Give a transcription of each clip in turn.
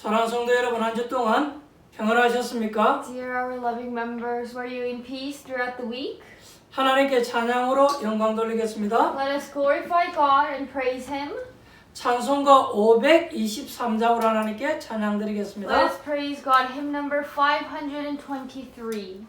사랑하는 성도 여러분, 한 주 동안 평안하셨습니까? Dear our loving members, were you in peace throughout the week? 하나님께 찬양으로 영광 돌리겠습니다. Let us glorify God and praise Him. 찬송가 523장으로 하나님께 찬양 Let 드리겠습니다. us praise God. Hymn number 523.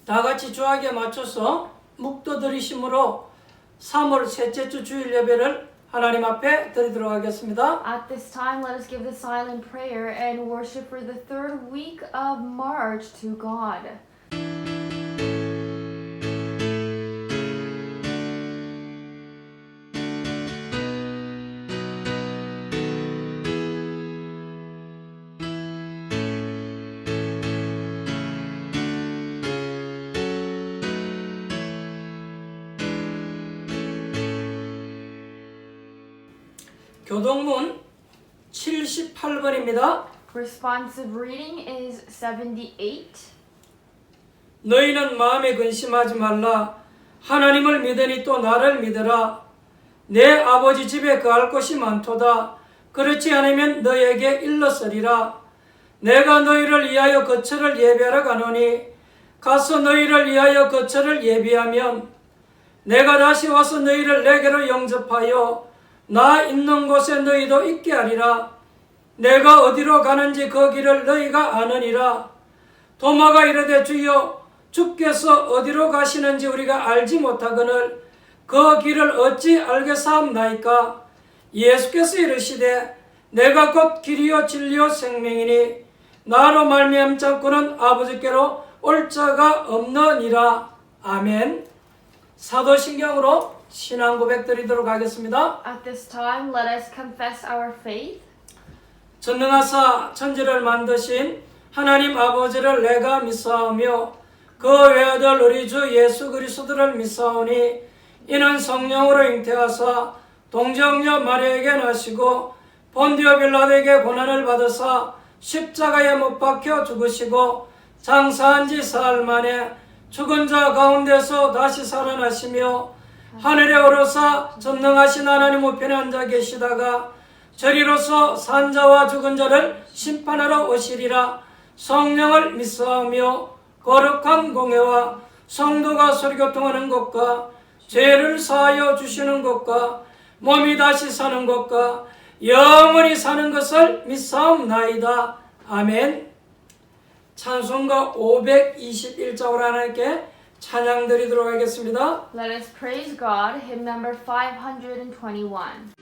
다 같이 주하게 맞춰서 묵도 들이심으로 3월 셋째 주 주일 예배를 하나님 앞에 드리도록 하겠습니다. At this time, let us give the silent prayer and worship for the third week of March to God. 교동문 78번입니다. Responsive reading is 78. 너희는 마음에 근심하지 말라. 하나님을 믿으니 또 나를 믿으라. 내 아버지 집에 거할 곳이 많도다. 그렇지 않으면 너에게 일렀으리라. 내가 너희를 위하여 거처를 예비하러 가노니 가서 너희를 위하여 거처를 예비하면 내가 다시 와서 너희를 내게로 영접하여 나 있는 곳에 너희도 있게 하리라. 내가 어디로 가는지 그 길을 너희가 아느니라. 도마가 이르되 주여 주께서 어디로 가시는지 우리가 알지 못하거늘 그 길을 어찌 알겠사옵나이까. 예수께서 이르시되 내가 곧 길이요 진리요 생명이니 나로 말미암지 않고는 아버지께로 올 자가 없느니라. 아멘. 사도신경으로 신앙 고백 드리도록 하겠습니다. At this time, let us confess our faith. 전능하사 천지를 만드신 하나님 아버지를 내가 믿사오며 그 외아들 우리 주 예수 그리스도를 믿사오니 이는 성령으로 잉태하사 동정녀 마리아에게 나시고 본디오 빌라도에게 고난을 받으사 십자가에 못 박혀 죽으시고 장사한 지 사흘 만에 죽은 자 가운데서 다시 살아나시며 하늘에 오르사 전능하신 하나님 우편에 앉아 계시다가 저리로서 산 자와 죽은 자를 심판하러 오시리라. 성령을 믿사오며 거룩한 공회와 성도가 서리교통하는 것과 죄를 사하여 주시는 것과 몸이 다시 사는 것과 영원히 사는 것을 믿사옵나이다. 아멘. 찬송가 521장으로 하나님께 찬양 드리도록 하겠습니다. Let us praise God, hymn number 521.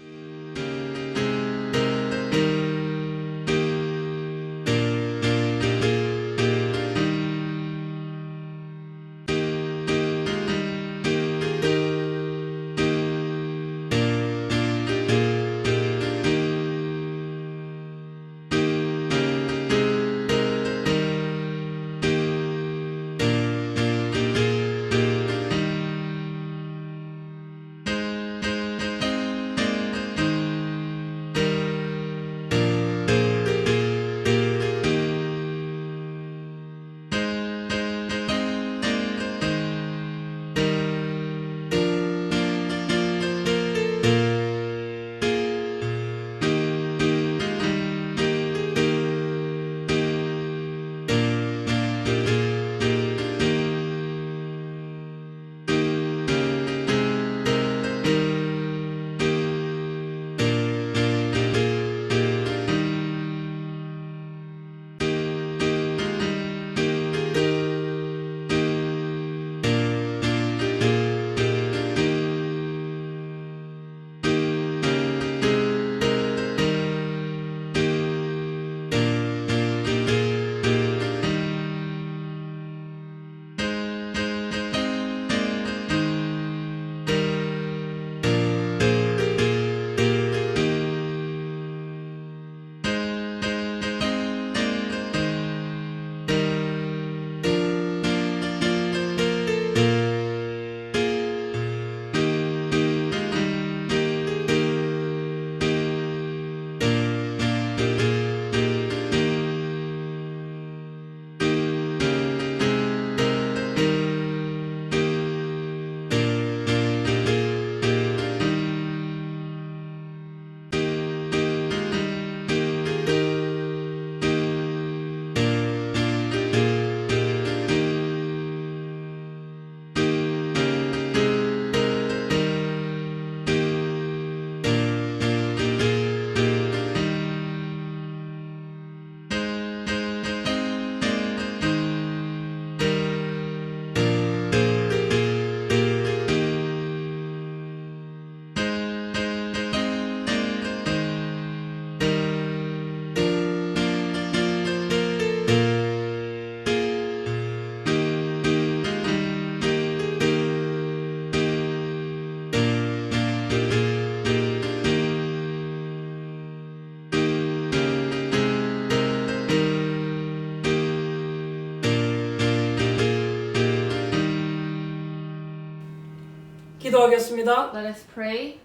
기도하겠습니다. Let us pray.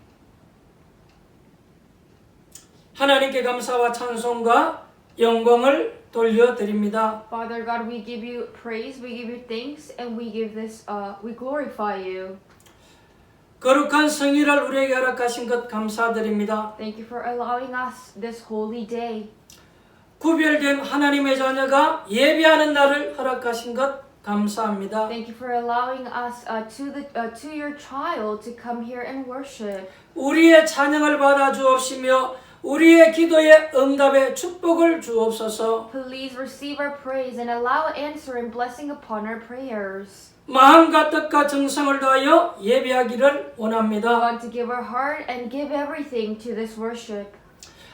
하나님께 감사와 찬송과 영광을 돌려드립니다. Father God, we give you praise, we give you thanks, and we give this, we glorify you. 거룩한 성일을 우리에게 허락하신 것 감사드립니다. Thank you for allowing us this holy day. 구별된 하나님의 자녀가 예배하는 날을 허락하신 것 감사합니다. Thank you for allowing us to your child to come here and worship. 우리의 찬양을 받아 주옵시며 우리의 기도에 응답의 축복을 주옵소서. Please receive our praise and allow answer and blessing upon our prayers. 마음과 뜻과 정성을 다하여 예배하기를 We 원합니다. want to give our heart and give everything to this worship.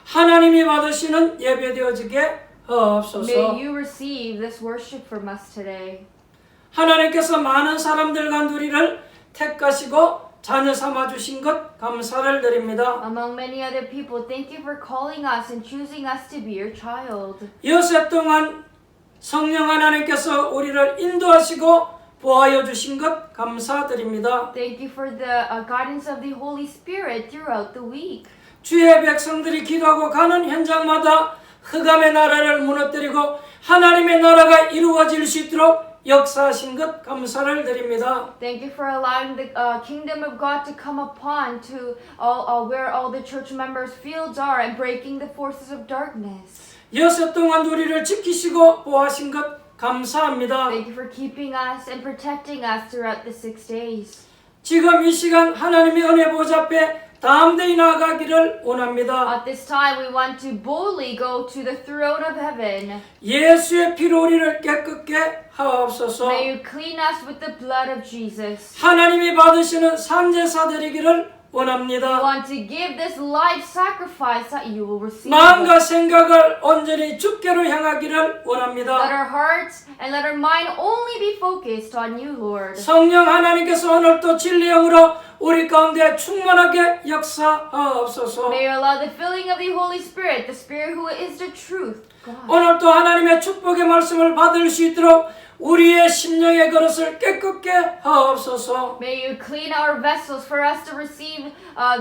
하나님이 받으시는 예배되어지게 May 하옵소서. you receive this worship from us today. 하나님께서 많은 사람들 가운데 우리를 택하시고 자녀 삼아 주신 것 감사를 드립니다. Among many other people, thank you for calling us and choosing us to be your child. 여세 동안 성령 하나님께서 우리를 인도하시고 보하여 주신 것 감사드립니다. Thank you for the guidance of the Holy Spirit throughout the week. 주의 백성들이 기도하고 가는 현장마다 흑암의 나라를 무너뜨리고 하나님의 나라가 이루어질 수 있도록 역사하신 것 감사를 드립니다. Thank you for allowing the kingdom of God to come upon to where all the church members' fields are and breaking the forces of darkness. 여섯 동안 우리를 지키시고 보호하신 것 감사합니다. Thank you for keeping us and protecting us throughout the 6 days. 지금 이 시간 하나님의 은혜 보좌 앞에 담대히 나아가기를 원합니다. At this time, we want to boldly go to the throne of heaven. 예수의 피로 우리를 깨끗게 하옵소서. May you clean us with the blood of Jesus. 하나님이 받으시는 산제사 드리기를 We 원합니다. want to give this life sacrifice that you will receive. 마음과 생각을 온전히 주께로 향하기를 Let 원합니다. our hearts and let our mind only be focused on you, Lord. 성령 하나님께서 오늘도 진리 영으로 우리 가운데 충만하게 역사하옵소서. May you allow the filling of the Holy Spirit, the Spirit who is the truth, God. 오늘도 하나님의 축복의 말씀을 받을 수 있도록 우리의 심령의 그릇을 깨끗게 하옵소서. May you clean our vessels for us to receive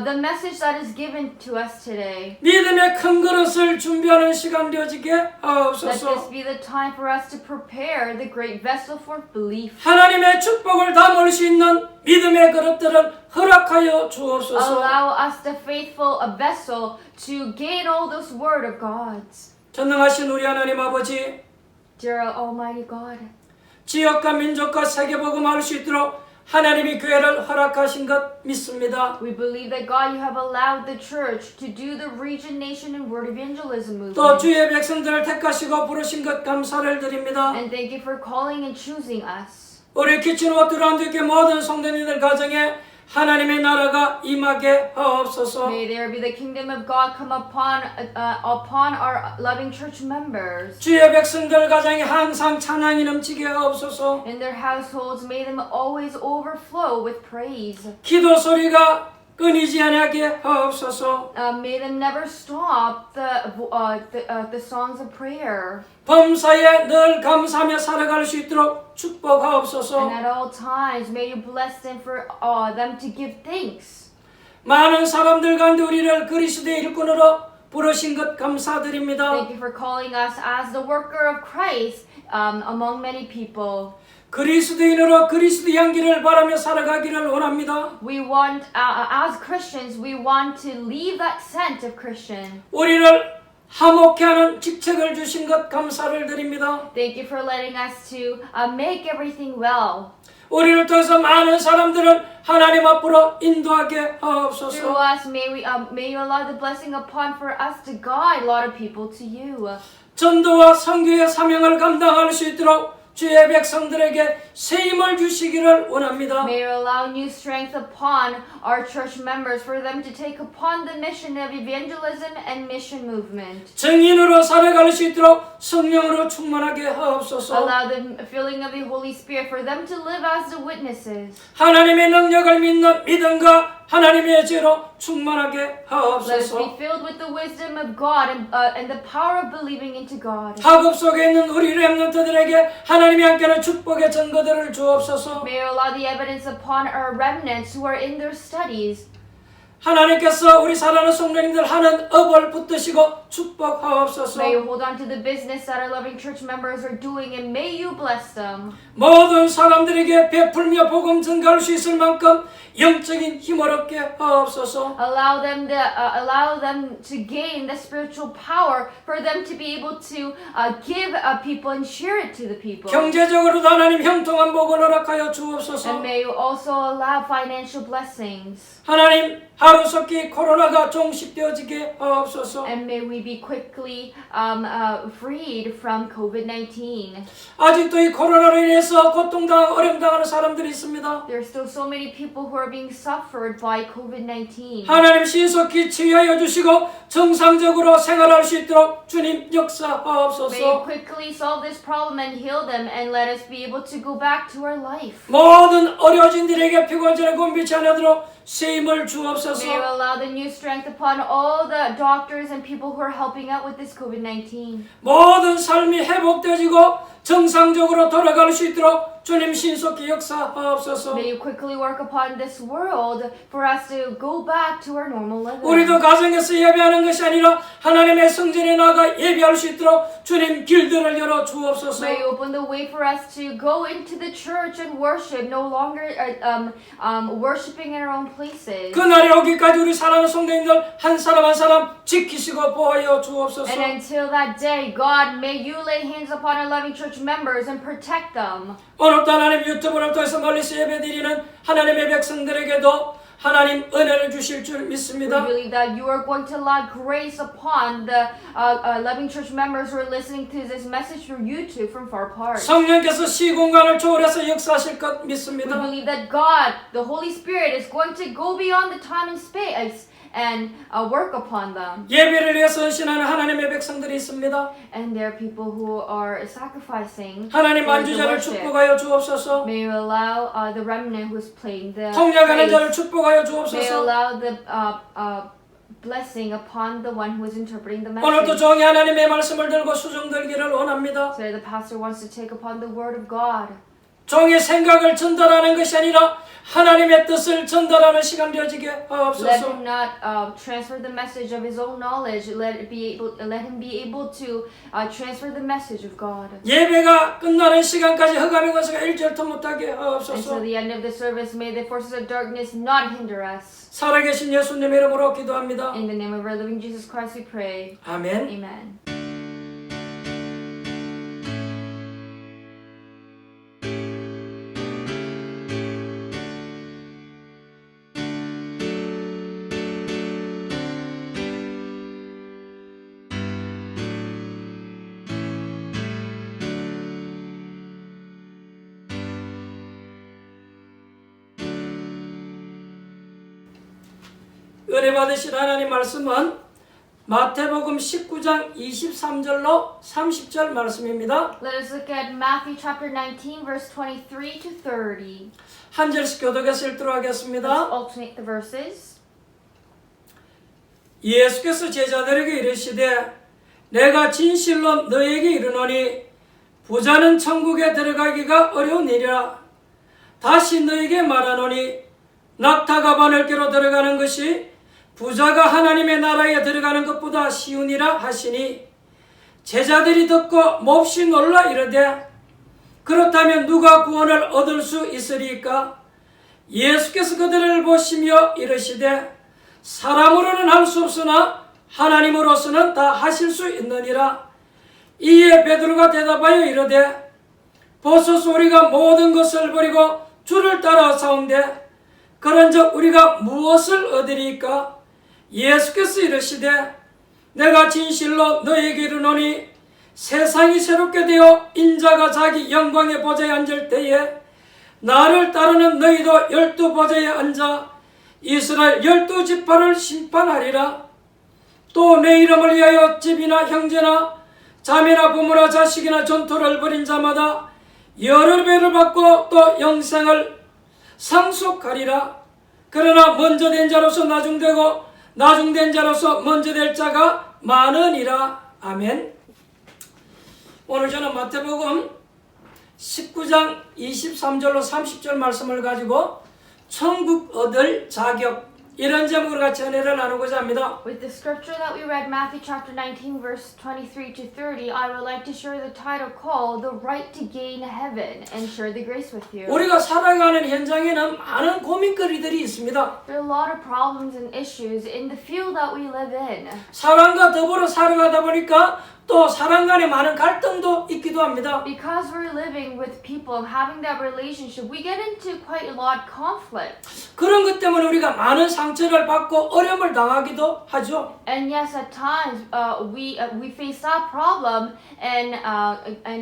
the message that is given to us today. 믿음의 큰 그릇을 준비하는 시간 되어지게 Let 하옵소서. this be the time for us to prepare the great vessel for belief. 하나님의 축복을 담을 수 있는 믿음의 그릇들을 허락하여 주옵소서. Allow us the faithful vessel to gain all this word of God's. 전능하신 우리 하나님 아버지, Dear Almighty God, 지역과 민족과 세계 복음할 수 있도록 하나님이 교회를 허락하신 것 믿습니다. we believe that God, you have allowed the church to do the region, nation, and word evangelism 또 movement. 주의 백성들을 택하시고 부르신 것 감사를 드립니다. And thank you for calling and choosing us. 우리 키친워 두란두께 모든 성도님들 가정에 하나님의 나라가 임하게 하옵소서. May there be the kingdom of God come upon our loving church members. 주의 백성들 가정에 항상 찬양이 넘치게 하옵소서. In their households, may them always overflow with praise. 기도 소리가 끊이지 않게 하옵소서. May them never stop the songs of prayer. 범사에 늘 감사하며 살아갈 수 있도록 축복하옵소서. And at all times, may you bless them for them to give thanks. 많은 사람들 가운데 우리를 그리스도의 일꾼으로 부르신 것 감사드립니다. Thank you for calling us as the worker of Christ among many people. 그리스도인으로 그리스도 향기를 바라며 살아가기를 원합니다. We want, as Christians, we want to leave that scent of Christian. 우리를 화목케 하는 직책을 주신 것 감사를 드립니다. Thank you for letting us to make everything well. 우리를 통해서 많은 사람들을 하나님 앞으로 인도하게 Through 하옵소서. us, may you allow the blessing upon for us to guide a lot of people to you. 전도와 선교의 사명을 감당할 수 있도록 주의 백성들에게 새 힘을 주시기를 원합니다. May you allow new strength upon our church members for them to take upon the mission of evangelism and mission movement. 증인으로 살아갈 수 있도록 성령으로 충만하게 하옵소서. Allow the filling of the Holy Spirit for them to live as the witnesses. 하나님의 능력을 믿는 믿음과 하나님의 죄로 충만하게 Let us be 하옵소서. filled with the wisdom of God and the power of believing into God. 학업 속에 있는 우리 렘넌트들에게 하나님이 함께하는 축복의 증거들을 주옵소서. May you allow the evidence upon our remnants who are in their studies. 하나님께서 우리 사랑하는 성도님들 하는 업을 붙드시고 축복하옵소서. May you hold on to the business that our loving church members are doing and may you bless them. 모든 사람들에게 베풀며 복음 전가할 수 있을 만큼 영적인 힘을 얻게 하옵소서. Allow them to gain the spiritual power for them to be able to give people and share it to the people. 경제적으로도 하나님 형통한 복을 허락하여 주옵소서. And may you also allow financial blessings. 하나님 하루속히 코로나가 종식되어지게 하옵소서. And may we be quickly freed from COVID-19. 아직도 이 코로나로 인해서 고통당하고 어려움당하는 사람들이 있습니다. There are still so many people who are being suffered by COVID-19. 하나님 신속히 치유하여 주시고 정상적으로 생활할 수 있도록 주님 May you 역사하옵소서. quickly solve this problem and heal them and let us be able to go back to our life. 모든 어려워진들에게 피곤전에 곤비치 않도록 쇠임을 May you 주옵소서. allow the new strength upon all the doctors and people who are helping out with this COVID-19. 모든 삶이 회복되어지고 정상적으로 돌아갈 수 있도록 주님 신속히 역사하옵소서. May you quickly work upon this world for us to go back to our normal living. 우리도 가정에서 예배하는 것이 아니라 하나님의 성전에 나가 예배할 수 있도록 주님 길들을 열어 주옵소서. May you open the way for us to go into the church and worship, no longer worshiping in our own places. 그날이 오기까지 우리 사랑하는 성도님들 한 사람 한 사람 지키시고 보호하여 주옵소서. And until that day, God, may you lay hands upon our loving church members and protect them. 오늘도 하나님 유튜브를 통해서 멀리서 예배드리는 하나님의 백성들에게도 하나님 은혜를 주실 줄 We 믿습니다. believe that you are going to allow grace upon the loving church members who are listening to this message through YouTube from far apart. 성령께서 시공간을 초월해서 역사하실 것 We 믿습니다. believe that God, the Holy Spirit, is going to go beyond the time and space and work upon them. 예배를 위해서 헌신하는 하나님의 백성들이 있습니다. And there are people who are sacrificing 하나님 for the 만주자를 worship. 축복하여 주옵소서. May you allow the remnant who is playing the 통역하는 자를 praise. 축복하여 May you 주옵소서. allow the blessing upon the one who is interpreting the 오늘도 message. 종이 하나님의 말씀을 들고 수종들기를 원합니다. So the pastor wants to take upon the word of God. 종의 생각을 전달하는 것이 아니라 하나님의 뜻을 전달하는 시간 되어지게 Let 하옵소서. him not transfer the message of his own knowledge. Let him be able to transfer the message of God. 예배가 끝나는 시간까지 흑암의 권세가 일절도 못하게 Until 하옵소서. the end of the service, may the forces of darkness not hinder us. 살아계신 예수님 이름으로 기도합니다. In the name of our living Jesus Christ, we pray. 아멘. Amen. 은혜 받으신 하나님 말씀은 마태복음 19장 23절로 30절 말씀입니다. Let us look at Matthew chapter 19, verse 23 to 30. 한 절씩 교독해서 읽도록 Let's 하겠습니다. alternate the verses. 예수께서 제자들에게 이르시되 내가 진실로 너에게 이르노니 부자는 천국에 들어가기가 어려운 일이라. 다시 너에게 말하노니 낙타가 바늘개로 들어가는 것이 부자가 하나님의 나라에 들어가는 것보다 쉬우니라 하시니 제자들이 듣고 몹시 놀라 이르되 그렇다면 누가 구원을 얻을 수 있으리까? 예수께서 그들을 보시며 이르시되 사람으로는 할 수 없으나 하나님으로서는 다 하실 수 있느니라. 이에 베드로가 대답하여 이르되 보소서 우리가 모든 것을 버리고 주를 따라 사온대 그런즉 우리가 무엇을 얻으리까? 예수께서 이르시되 내가 진실로 너에게 이르노니 세상이 새롭게 되어 인자가 자기 영광의 보좌에 앉을 때에 나를 따르는 너희도 12보좌에 앉아 이스라엘 12지파를 심판하리라. 또 내 이름을 위하여 집이나 형제나 자매나 부모나 자식이나 전토를 벌인 자마다 여러 배를 받고 또 영생을 상속하리라. 그러나 먼저 된 자로서 나중되고 나중된 자로서 먼저 될 자가 많으니라. 아멘. 오늘 저는 마태복음 19장 23절로 30절 말씀을 가지고 천국 얻을 자격 이런 제목으로 같이 은혜를 나누고자 합니다. With the scripture that we read, Matthew chapter 19, verse 23 to 30, I would like to share the title called The Right to Gain Heaven and share the grace with you. 우리가 살아가는 현장에는 많은 고민거리들이 있습니다. There are a lot of problems and issues in the field that we live in. 사람과 더불어 살아가다 보니까 또 사람 간에 많은 갈등도 있기도 합니다. Because we're living with people and having that relationship, we get into quite a lot of conflict. 그런 것 때문에 우리가 많은 상처를 받고 어려움을 당하기도 하죠. And yes, at times we face that problem and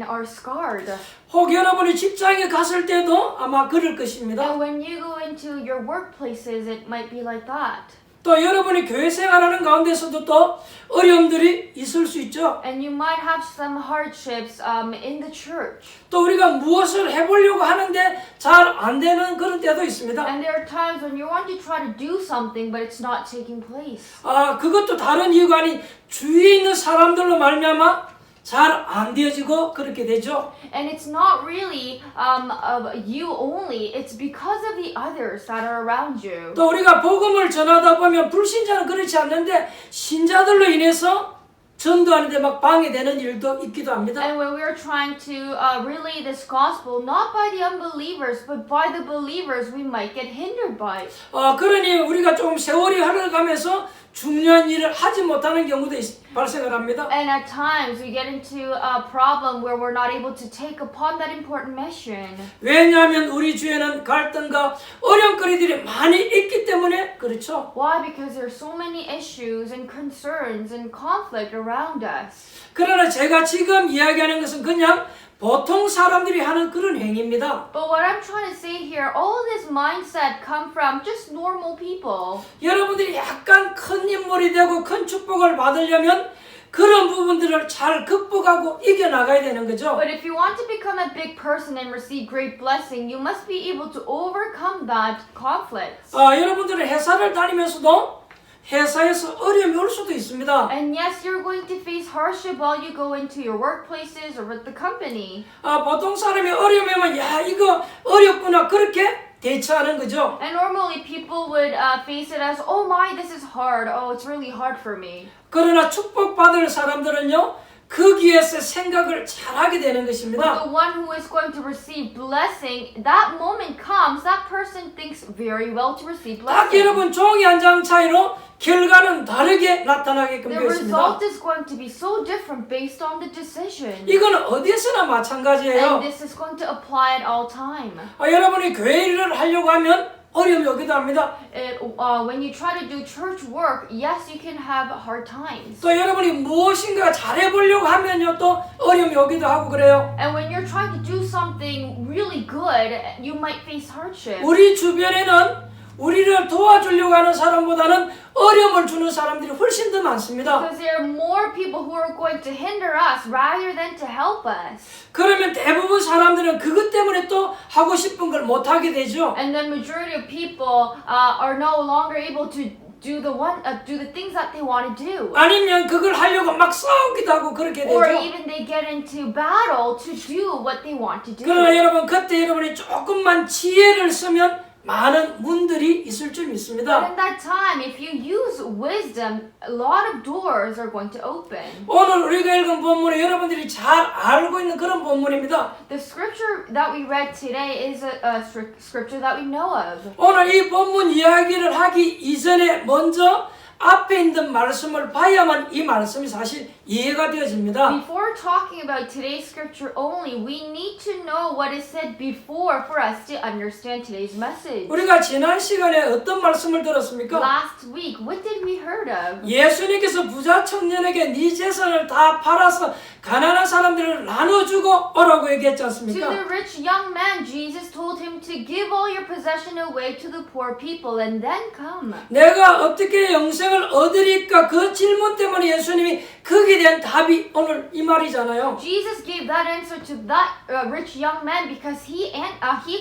are scarred. 혹 여러분이 직장에 갔을 때도 아마 그럴 것입니다. And when you go into your workplaces, it might be like that. 또 여러분이 교회 생활하는 가운데서도 또 어려움들이 있을 수 있죠. And you might have some hardships in the church. 또 우리가 무엇을 해보려고 하는데 잘 안 되는 그런 때도 있습니다. And there are times when you want to try to do something, but it's not taking place. 그것도 다른 이유가 아닌 주위에 있는 사람들로 말미암아 잘 안 되어지고 그렇게 되죠. And it's not really of you only, it's because of the others that are around you. 또 우리가 복음을 전하다 보면 불신자는 그렇지 않는데 신자들로 인해서 전도하는데 막 방해되는 일도 있기도 합니다. And when we are trying to relay this gospel, not by the unbelievers, but by the believers, we might get hindered by it. 그러니 우리가 조금 세월이 흘러가면서 중요한 일을 하지 못하는 경우도 발생을 합니다. And at times we get into a problem where we're not able to take upon that important mission. 왜냐하면 우리 주에는 갈등과 어려움거리들이 많이 있기 때문에 그렇죠. Why? Because there are so many issues and concerns and conflict around us. 그러나 제가 지금 이야기하는 것은 그냥 보통 사람들이 하는 그런 행위입니다. But what I'm trying to say here, all of this mindset come from just normal people. 여러분들이 약간 큰 인물이 되고 큰 축복을 받으려면 그런 부분들을 잘 극복하고 이겨나가야 되는 거죠. But if you want to become a big person and receive great blessing, you must be able to overcome that conflict. 여러분들은 회사를 다니면서도 회사에서 어려움이 올 수도 있습니다. And yes, you're going to face hardship while you go into your workplaces or with the company. 보통 사람이 어려우면 야 이거 어렵구나 그렇게 대처하는 거죠. And normally people would face it as, oh my, this is hard. Oh, it's really hard for me. 그러나 축복받을 사람들은요 거기에서 생각을 잘하게 되는 But 것입니다. the one who is going to receive blessing, that moment comes, that person thinks very well to receive 딱 blessing. 여러분 종이 한 장 차이로 결과는 다르게 나타나게끔 The 되어 있습니다. result is going to be so different based on the decision. 이거는 어디에서나 마찬가지예요. And this is going to apply at all time. 여러분이 교회 일을 하려고 하면 어려움이 오기도 합니다. When you try to do church work, yes, you can have hard times. 또 여러분이 무엇인가 잘해보려고 하면요 또 어려움이 오기도 하고 그래요. And when you're trying to do something really good, you might face hardship. 우리 주변에는 우리를 도와주려고 하는 사람보다는 어려움을 주는 사람들이 훨씬 더 많습니다. Because there are more people who are going to hinder us rather than to help us. 그러면 대부분 사람들은 그것 때문에 또 하고 싶은 걸 못하게 되죠. And the majority of people are no longer able to do the things that they want to do. 아니면 그걸 하려고 막 싸우기도 하고 그렇게 Or 되죠. even they get into battle to do what they want to do. 그러나 여러분 그때 여러분이 조금만 지혜를 쓰면 많은 문들이 있을 줄 But 믿습니다. in that time, if you use wisdom, a lot of doors are going to open. 오늘 우리가 읽은 본문은 여러분들이 잘 알고 있는 그런 본문입니다. The scripture that we read today is a scripture that we know of. 오늘 이 본문 이야기를 하기 이전에 먼저 앞에 있는 말씀을 봐야만 이 말씀이 사실 이해가 되어집니다. Before talking about today's scripture only, we need to know what is said before for us to understand today's message. 우리가 지난 시간에 어떤 말씀을 들었습니까? Last week, what did we heard of? 예수님께서 부자 청년에게 네 재산을 다 팔아서 가난한 사람들을 나눠주고 오라고 얘기했지 To 않습니까? the rich young man, Jesus told him to give all your possession away to the poor people and then come. 내가 어떻게 영생을 얻으리까 그 질문 때문에 예수님이 거기에 대한 답이 오늘 이 말이잖아요. Jesus gave that answer to that rich young man because he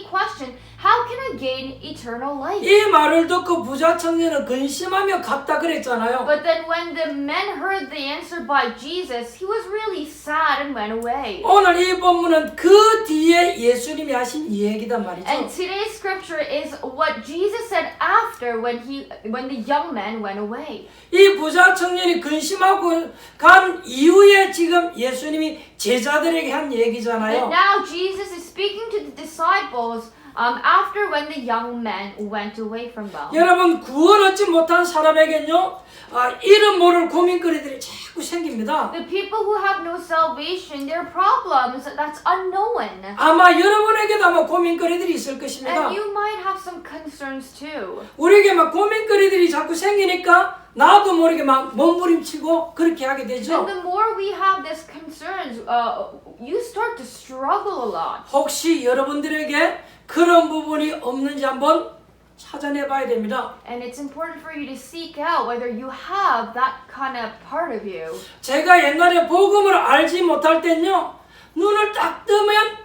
questioned, how can I gain eternal life? 이 말을 듣고 부자 청년은 근심하며 갔다 그랬잖아요. But then when the man heard the answer by Jesus, he was really sad and went away. 오늘 이 본문은 그 뒤에 예수님이 하신 이 얘기단 말이죠. And today's scripture is what Jesus said after after when the young man went away. 이 부자 청년이 근심하고 간 이후에 지금 예수님이 제자들에게 한 And 얘기잖아요. now Jesus is speaking to the disciples after when the young man went away from them. 여러분 구원 얻지 못한 사람에겐요, 이름 모를 고민거리들이 자꾸 생깁니다. The people who have no salvation, their problems that's unknown. 아마 여러분에게도 아마 고민거리들이 있을 것입니다. And you might have some concerns too. 우리에게 막 고민거리들이 자꾸 생기니까 나도 모르게 막 몸부림치고 그렇게 하게 되죠. And the more we have these concerns, you start to struggle a lot. 혹시 여러분들에게 그런 부분이 없는지 한번 찾아내 봐야 됩니다. And it's important for you to seek out whether you have that kind of part of you. 제가 옛날에 복음을 알지 못할 땐요, 눈을 딱 뜨면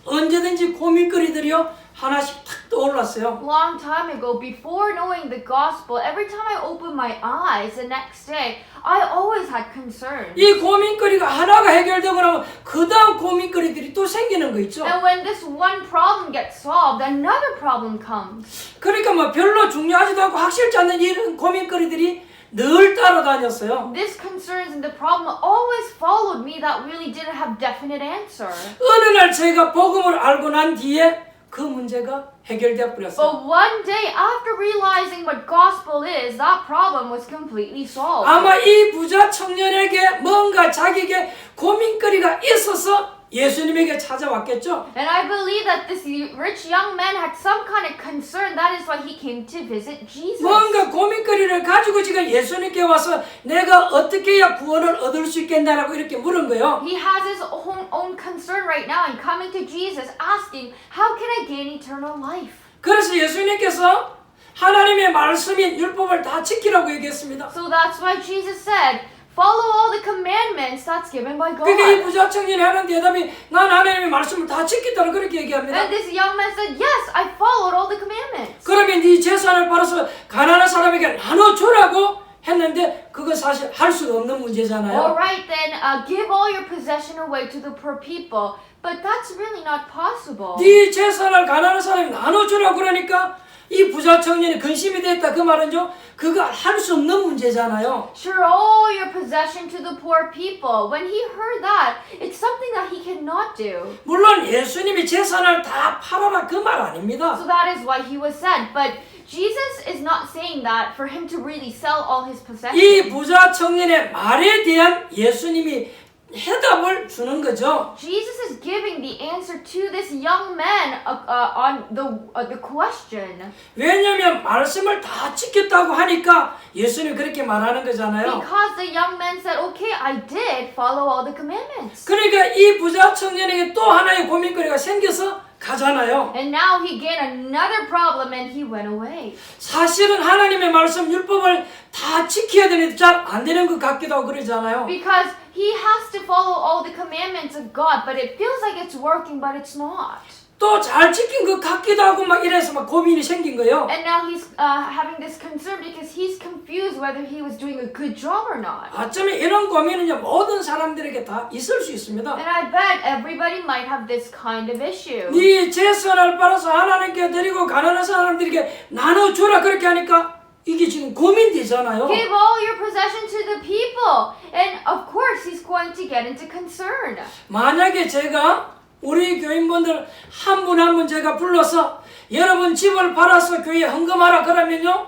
언제든지 고민거리들이요 하나씩 탁 떠올랐어요. Long time ago, before knowing the gospel, every time I opened my eyes the next day, I always had concerns. 이 고민거리가 하나가 해결되고 나면 그 다음 고민거리들이 또 생기는 거 있죠. And when this one problem gets solved, another problem comes. 그러니까 뭐 별로 중요하지도 않고 확실치 않는 이런 고민거리들이 늘 따라다녔어요. These concerns and the problem always followed me that really didn't have definite answer. 어느 날 제가 복음을 알고 난 뒤에 그 문제가 해결되어 버렸어요. But one day, after realizing what gospel is, that problem was completely solved. 아마 이 부자 청년에게 뭔가 자기에게 고민거리가 있어서 예수님에게 찾아왔겠죠. And I believe that this rich young man had some kind of concern. That is why he came to visit Jesus. 뭔가 고민거리를 가지고 지금 예수님께 와서 내가 어떻게 해야 구원을 얻을 수 있겠나라고 이렇게 물은 거예요. He has his own concern right now and coming to Jesus asking, how can I gain eternal life? 그래서 예수님께서 하나님의 말씀인 율법을 다 지키라고 얘기했습니다. So that's why Jesus said, follow all the commandments that's given by 그러니까 이 God. 부자 청년이 하는 대답이 난 하나님의 말씀을 다 지켰다고 그렇게 얘기합니다. And this young man said, yes, I followed all the commandments. 그러면 네 재산을 팔아서 가난한 사람에게 나눠주라고 했는데 그건 사실 할 수 없는 문제잖아요. Alright then, give all your possession away to the poor people. But that's really not possible. 네 재산을 가난한 사람에게 나눠주라고 그러니까 이 부자 청년이 근심이 됐다 그 말은요, 그거 할 수 없는 문제잖아요. Share all your possession to the poor people. When he heard that, it's something that he cannot do. 물론 예수님이 재산을 다 팔아라 그 말 아닙니다. So that is why he was said. But Jesus is not saying that for him to really sell all his 이 possessions. 부자 청년의 말에 대한 예수님이 해답을 주는 거죠. Jesus is giving the answer to this young man on the question. 왜냐하면 말씀을 다 지켰다고 하니까 예수님이 그렇게 말하는 거잖아요. Because the young man said, okay, I did follow all the commandments. 그러니까 이 부자 청년에게 또 하나의 고민거리가 생겨서 가잖아요. And now he gained another problem and he went away. 사실은 하나님의 말씀 율법을 다 지켜야 되는데 잘 안 되는 것 같기도 하고 그러잖아요. Because he has to follow all the commandments of God, but it feels like it's working, but it's not. 또 잘 지킨 것 같기도 하고 막 이래서 막 고민이 생긴 거예요. And now he's having this concern because he's confused whether he was doing a good job or not. 어쩌면 이런 고민은요 모든 사람들에게 다 있을 수 있습니다. And I bet everybody might have this kind of issue. 네 재산을 팔아서 하나님께 드리고 가난한 사람들에게 나눠주라 그렇게 하니까 이게 지금 고민되잖아요. Give all your possession to the people. And of course he's going to get into concern. 만약에 제가 우리 교인분들 한 분 한 분 제가 불러서 여러분 집을 팔아서 교회에 헌금하라 그러면요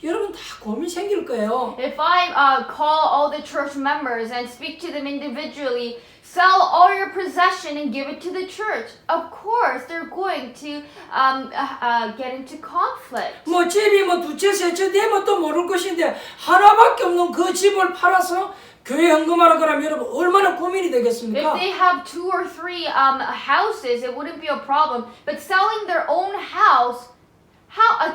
여러분 다 고민 생길 거예요. If I call all the church members and speak to them individually, sell all your possession and give it to the church, of course they're going to get into conflict. 뭐 집이 뭐 두 채 세 채 되면 또 모를 것인데 하나밖에 없는 그 집을 팔아서 교회 헌금하라 그러면 여러분 얼마나 고민이 If 되겠습니까? they have 2 or 3 houses, it wouldn't be a problem. But selling their own house,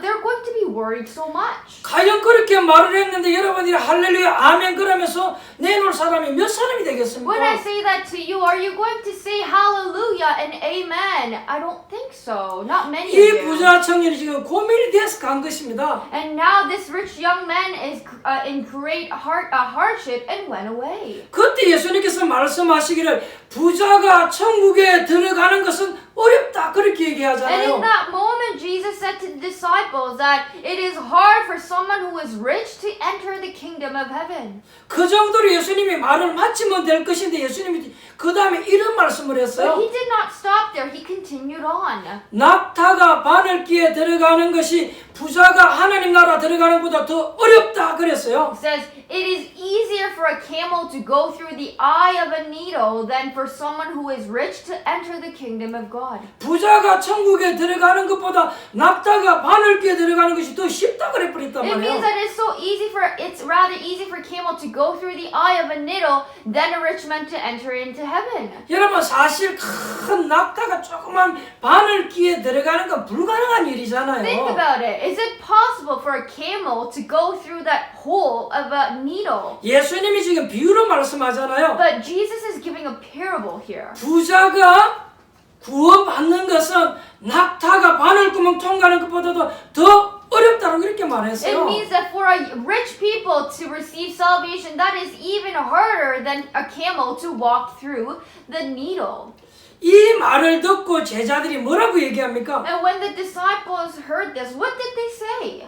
they're going to be worried so much. 과연 그렇게 말을 했는데 여러분들이 할렐루야 아멘 그러면서 내놓을 사람이 몇 사람이 When I 되겠습니까? say that to you, are you going to say hallelujah and amen? I don't think so. Not many of 이 you. 부자 청년이 지금 고민이 돼서 간 것입니다. And now this rich young man is in great hardship and went away. 그때 예수님께서 말씀하시기를 부자가 천국에 들어가는 것은 어렵다 그렇게 And in 얘기하잖아요. that moment, Jesus said to the disciples that it is hard for someone who is rich to enter the kingdom of heaven. 그 정도로 예수님이 말을 마치면 될 것인데 예수님이 그 다음에 이런 말씀을 But 했어요. he did not stop there. He continued on. 낙타가 바늘귀에 들어가는 것이 부자가 하나님 나라 들어가는 것보다 더 어렵다 그랬어요. It says, it is easier for a camel to go through the eye of a needle than for someone who is rich to enter the kingdom of God. 부자가 천국에 들어가는 것보다 낙타가 바늘귀에 들어가는 것이 더 쉽다 그래버렸단 It means 말이에요. that it's rather easy for a camel to go through the eye of a needle than a rich man to enter into heaven. 여러분 사실 큰 낙타가 조그만 바늘귀에 들어가는 건 불가능한 Think 일이잖아요. about it. Is it possible for a camel to go through that hole of a needle? 예수님이 지금 비유로 말씀하잖아요. But Jesus is giving a parable here. 부자가 구원받는 것은 낙타가 바늘구멍 통과하는 것보다도 더 어렵다고 이렇게 It 말했어요. means that for a rich people to receive salvation, that is even harder than a camel to walk through the needle. 이 말을 듣고 제자들이 뭐라고 얘기합니까? And when the disciples heard this, what did they say?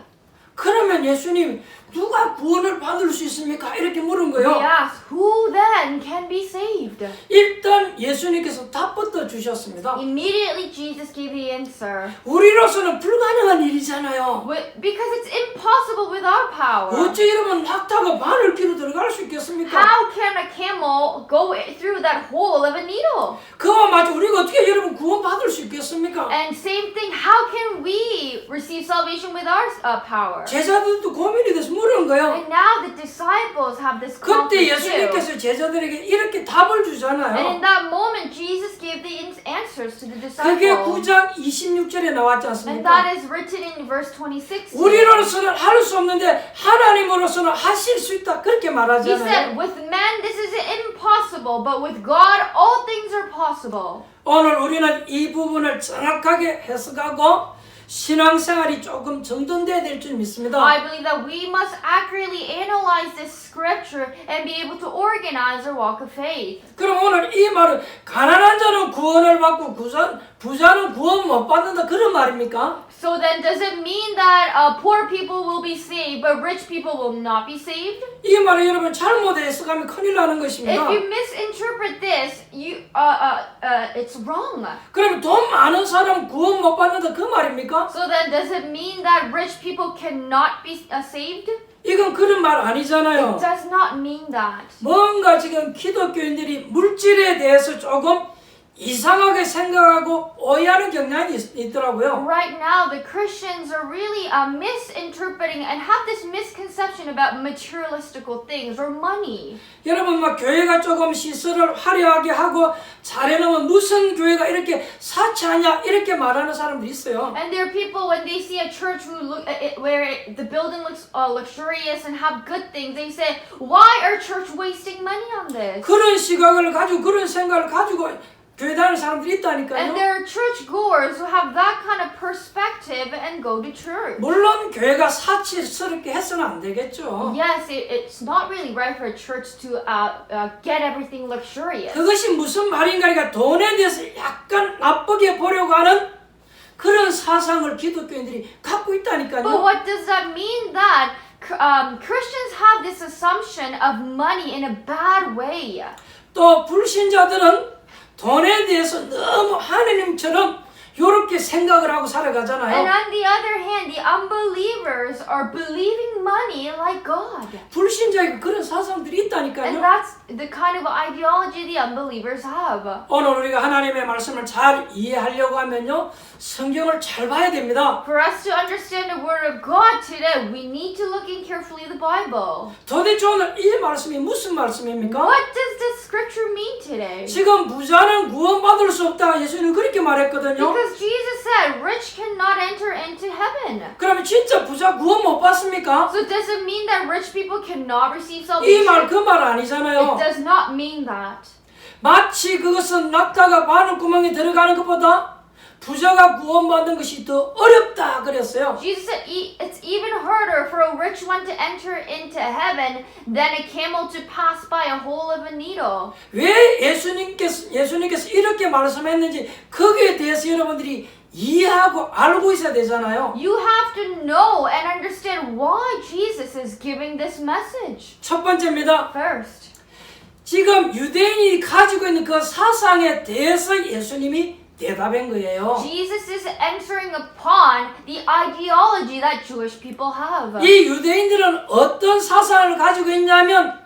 그러면 예수님 누가 구원을 받을 수 있습니까? 이렇게 물은 They 거예요. asked, who then can be saved? 일단 예수님께서 답부터 주셨습니다. Immediately Jesus gave the answer. 우리로서는 불가능한 일이잖아요. Because it's impossible with our power. 어째 이러면 낙타가 바늘귀로 들어갈 수 있겠습니까? How can a camel go through that hole of a needle? 그와 마치 우리가 어떻게 여러분 구원 받을 수 있겠습니까? And same thing, how can we receive salvation with our power? 제자들도 고민이 돼서 물은 거예요. And now the disciples have this 그때 conflict too. 예수님께서 제자들에게 이렇게 답을 And in 주잖아요. that moment, Jesus gave the answers to the 그게 disciples. 9장 26절에 나왔지 And 않습니까? that is written in verse 26. 우리로서는 할 수 없는데 하나님으로서는 하실 수 있다 그렇게 He 말하잖아요. said, with man this is impossible, but with God all things are possible. 오늘 우리는 이 부분을 정확하게 해석하고 신앙생활이 조금 정돈돼야 될 줄 믿습니다. I believe that we must accurately analyze this scripture and be able to organize our walk of faith. 그럼 오늘 이 말은 가난한 자는 구원을 받고 부자는 구원 못 받는다 그런 말입니까? So then does it mean that poor people will be saved, but rich people will not be saved? 이 말을 여러분 잘못 해석하면 큰일 나는 If 것입니다. you misinterpret this, it's wrong. 그러면 돈 많은 사람 구원 못 받는다 그 말입니까? So then does it mean that rich people cannot be saved? 이건 그런 말 It 아니잖아요. does not mean that. 뭔가 지금 기독교인들이 물질에 대해서 조금 이상하게 생각하고 오해하는 경향이 있더라고요. Right now, the Christians are really misinterpreting and have this misconception about materialistical things or money. 여러분 막 교회가 조금 시설을 화려하게 하고 잘해놓으면 무슨 교회가 이렇게 사치하냐 이렇게 말하는 사람들이 있어요. And there are people when they see a church where the building looks luxurious and have good things, they say, "Why are church wasting money on this?" 그런 시각을 가지고 그런 생각을 가지고 교회 다니는 사람들이 And 있다니까요. there are church goers who have that kind of perspective and go to church. 물론 교회가 사치스럽게 해서는 안 되겠죠. Yes, it's not really right for a church to get everything luxurious. 그것이 무슨 말인가 하니까 돈에 대해서 약간 나쁘게 보려고 하는 그런 사상을 기독교인들이 갖고 But 있다니까요. what does that mean? That Christians have this assumption of money in a bad way. 또 불신자들은 돈에 대해서 너무 하느님처럼 이렇게 생각을 하고 And 살아가잖아요. on the other hand, the unbelievers are believing money like God. 불신자에게 그런 사상들이 And 있다니까요. that's the kind of ideology the unbelievers have. 오늘 우리가 하나님의 말씀을 잘 이해하려고 하면요, 성경을 잘 봐야 됩니다. For us to understand the Word of God today, we need to look in carefully the Bible. 도대체 오늘 이 말씀이 무슨 말씀입니까? What does this scripture mean today? 지금 부자는 구원받을 수 없다. 예수님은 그렇게 말했거든요. Because Jesus said, rich cannot enter into heaven. 그러면 진짜 부자 구원 못 받습니까? So does it mean that rich people cannot receive 이 salvation? 말 그 말 It 아니잖아요. does not mean that. 마치 그것은 낙타가 바늘구멍에 들어가는 것보다 부자가 구원받는 것이 더 어렵다 그랬어요. Jesus said it's even harder for a rich one to enter into heaven than a camel to pass by a hole of a needle. 왜 예수님께서 이렇게 말씀했는지 거기에 대해서 여러분들이 이해하고 알고 있어야 되잖아요. You have to know and understand why Jesus is giving this message. 첫 번째입니다. First, 지금 유대인이 가지고 있는 그 사상에 대해서 예수님이 대답한 거예요. Jesus is answering upon the ideology that Jewish people have. 이 유대인들은 어떤 사상을 가지고 있냐면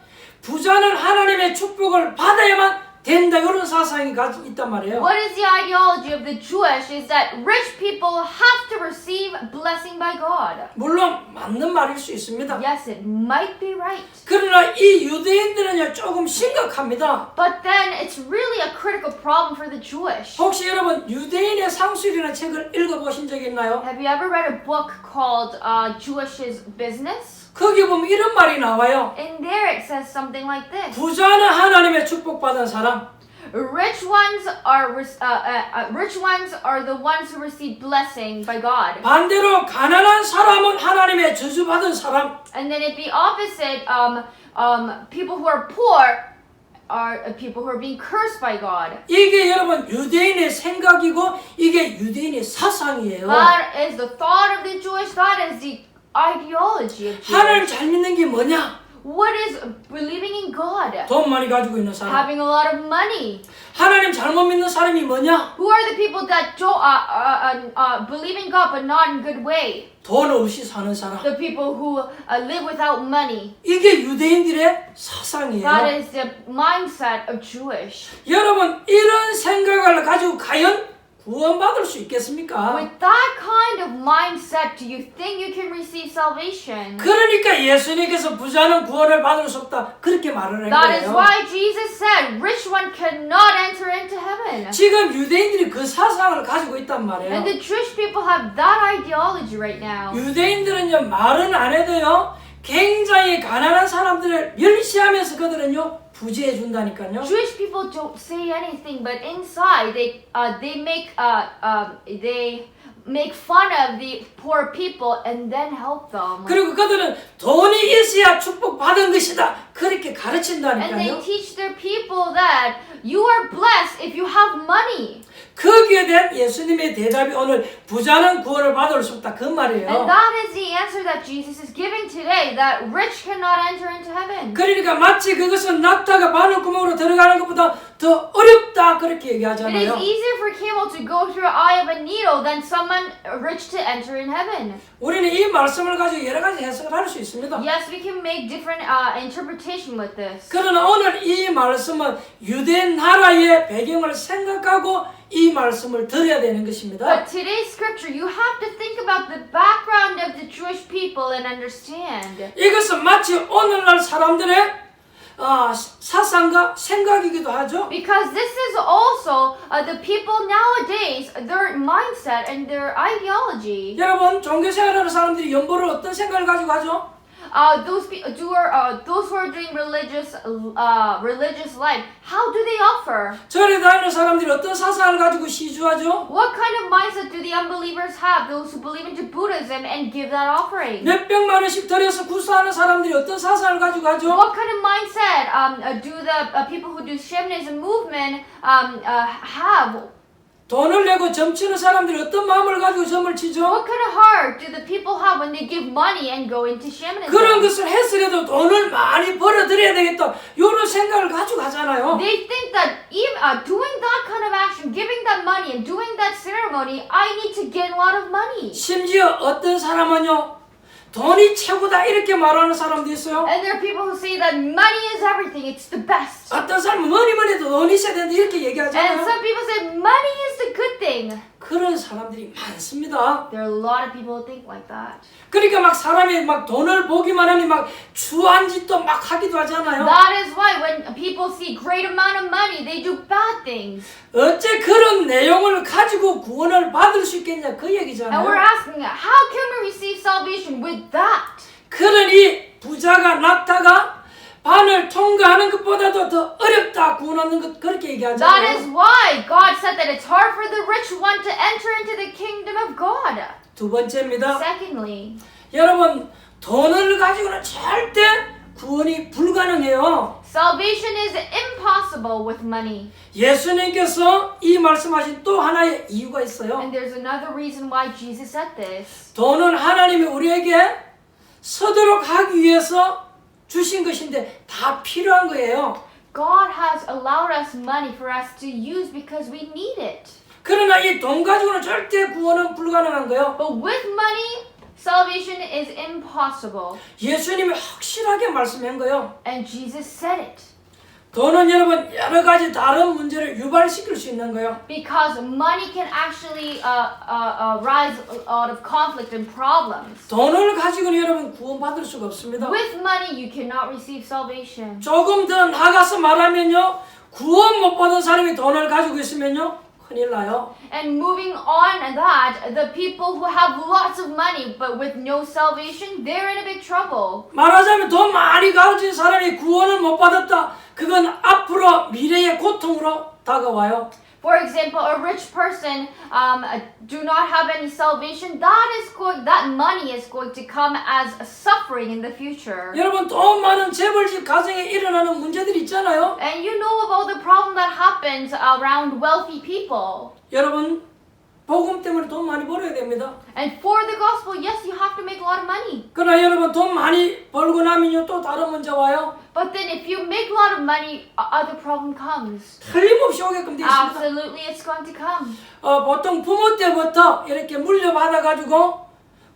부자는 하나님의 축복을 받아야만 된다 이런 사상이 가지고 있단 말이에요. What is the ideology of the Jewish is that rich people have to receive blessing by God. 물론 맞는 말일 수 있습니다. Yes, it might be right. 그러나 이 유대인들은요 조금 심각합니다. But then it's really a critical problem for the Jewish. 혹시 여러분 유대인의 상술이라는 책을 읽어보신 적 있나요? Have you ever read a book called Jewish's Business? 거기 보면 이런 말이 나와요. In there it says something like this. 부자는 하나님의 축복받은 사람, Rich ones are the ones who receive blessing by God. 반대로 가난한 사람은 하나님의 저주받은 사람. And then at the opposite, people who are poor are people who are being cursed by God. 이게 여러분 유대인의 생각이고 이게 유대인의 사상이에요. That is the thought of the Jewish. That is the ideology of 하나님 Jewish. 잘 믿는 게 뭐냐? What is believing in God? 돈 많이 가지고 있는 사람. Having a lot of money. 하나님 잘못 믿는 사람이 뭐냐? Who are the people that believe in God but not in good way? 돈 없이 사는 사람. The people who live without money. 이게 유대인들의 사상이에요. That is the mindset of Jewish. 여러분 이런 생각을 가지고 과연 구원받을 수 있겠습니까? With that kind of mindset, do you think you can receive salvation? 그러니까 예수님께서 부자는 구원을 받을 수 없다 그렇게 말을 한 That is 거예요. why Jesus said, rich one cannot enter into heaven. 지금 유대인들이 그 사상을 가지고 있단 And 말이에요. the Jewish people have that ideology right now. 유대인들은요 말은 안 해도요 굉장히 가난한 사람들을 멸시하면서 그들은요 부지해 준다니까요. Jewish people don't say anything, but inside they make fun of the poor people and then help them. 그리고 그들은 돈이 있어야 축복받은 것이다 그렇게 And they 가르친다니까요. teach their people that you are blessed if you have money. 거기에 대한 예수님의 대답이 오늘 부자는 구원을 받을 수 없다 그 말이에요. And that is the answer that Jesus is giving today, that rich cannot enter into heaven. 그러니까 마치 그것은 낙타가 바늘구멍으로 들어가는 것보다 더 어렵다 그렇게 It is 얘기하잖아요. easier for a camel to go through the eye of a needle than someone rich to enter in heaven. 우리는 이 말씀을 가지고 여러 가지 해석을 할 수 있습니다. Yes, we can make different interpretation with this. 그러나 오늘 이 말씀은 유대 나라의 배경을 생각하고 이 말씀을 들어야 되는 것입니다. But today's scripture, you have to think about the background of the Jewish people and understand. 이것은 마치 오늘날 사람들의 사상과 생각이기도 하죠. Because this is also the people nowadays, their mindset and their ideology. 여러분 종교생활하는 사람들이 연보를 어떤 생각을 가지고 하죠? Those who are doing religious life, how do they offer? 절에 다니는 사람들이 어떤 사상을 가지고 시주하죠? What kind of mindset do the unbelievers have? Those who believe into Buddhism and give that offering. 몇백만 원씩 들여서 구사하는 사람들이 어떤 사상을 가지고 하죠? What kind of mindset do the people who do shamanism movement have? 돈을 내고 점치는 사람들이 어떤 마음을 가지고 점을 치죠? What kind of heart do the people have when they give money and go into shamanism? 그런 것을 했으려도 돈을 많이 벌어들여야 되겠다 이런 생각을 가지고 하잖아요. They think that even doing that kind of action, giving that money and doing that ceremony, I need to get a lot of money. 심지어 어떤 사람은요 돈이 최고다 이렇게 말하는 사람도 있어요. And there are people who say that money is everything, it's the best. 어떤 사람은 뭐니 해도 돈이 있어야 되는데 이렇게 And 얘기하잖아요. some people say money is the good thing. 그런 사람들이 많습니다. There are a lot of people who think like that. 그러니까 막 사람이 막 돈을 보기만 하니 막 추한 짓도 막 하기도 하잖아요. That is why when people see great amount of money, they do bad things. 어째 그런 내용을 가지고 구원을 받을 수 있겠냐 그 And we're 얘기잖아요. asking, how can we receive salvation with that? 그러니 부자가 낙타가 반을 통과하는 것보다도 더 어렵다 구원하는 것 그렇게 That 얘기하잖아요. is why God said that it's hard for the rich one to enter into the kingdom of God. 두 번째입니다. Secondly, 여러분 돈을 가지고는 절대 구원이 불가능해요. salvation is impossible with money. 예수님께서 이 말씀하신 또 하나의 이유가 있어요. And there's another reason why Jesus said this. 돈은 하나님이 우리에게 서도록 하기 위해서 주신 것인데 다 필요한 거예요. God has allowed us money for us to use because we need it. 그러나 이 돈 가지고는 절대 구원은 불가능한 거예요. But with money, salvation is impossible. 예수님이 확실하게 말씀한 거예요. And Jesus said it. 돈은 여러분 여러 가지 다른 문제를 유발시킬 수 있는 거예요. Because money can actually rise out of conflict and problems. 돈을 가지고는 여러분 구원받을 수가 없습니다. With money, you cannot receive salvation. 조금 더 나가서 말하면요, 구원 못 받은 사람이 돈을 가지고 있으면요, 큰일 나요. And moving on that, the people who have lots of money but with no salvation, they're in a big trouble. 말하자면 돈 많이 가진 사람이 구원을 못 받았다. 그건 앞으로 미래의 고통으로 다가와요. For example, a rich person do not have any salvation. That money is going to come as a suffering in the future. 여러분 돈 많은 재벌집 가정에 일어나는 문제들이 있잖아요. And you know about the problem that happens around wealthy people. 여러분 복음 때문에 돈 많이 벌어야 됩니다. And for the gospel, yes, you have to make a lot of money. 그러나 여러분 돈 많이 벌고 나면요 또 다른 문제 와요. But then if you make a lot of money, other problem comes. 틀림없이 오게끔 되어 있습니다. Absolutely, it's going to come. 보통 부모 때부터 이렇게 물려받아 가지고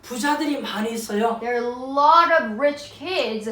부자들이 많이 있어요. There are a lot of rich kids.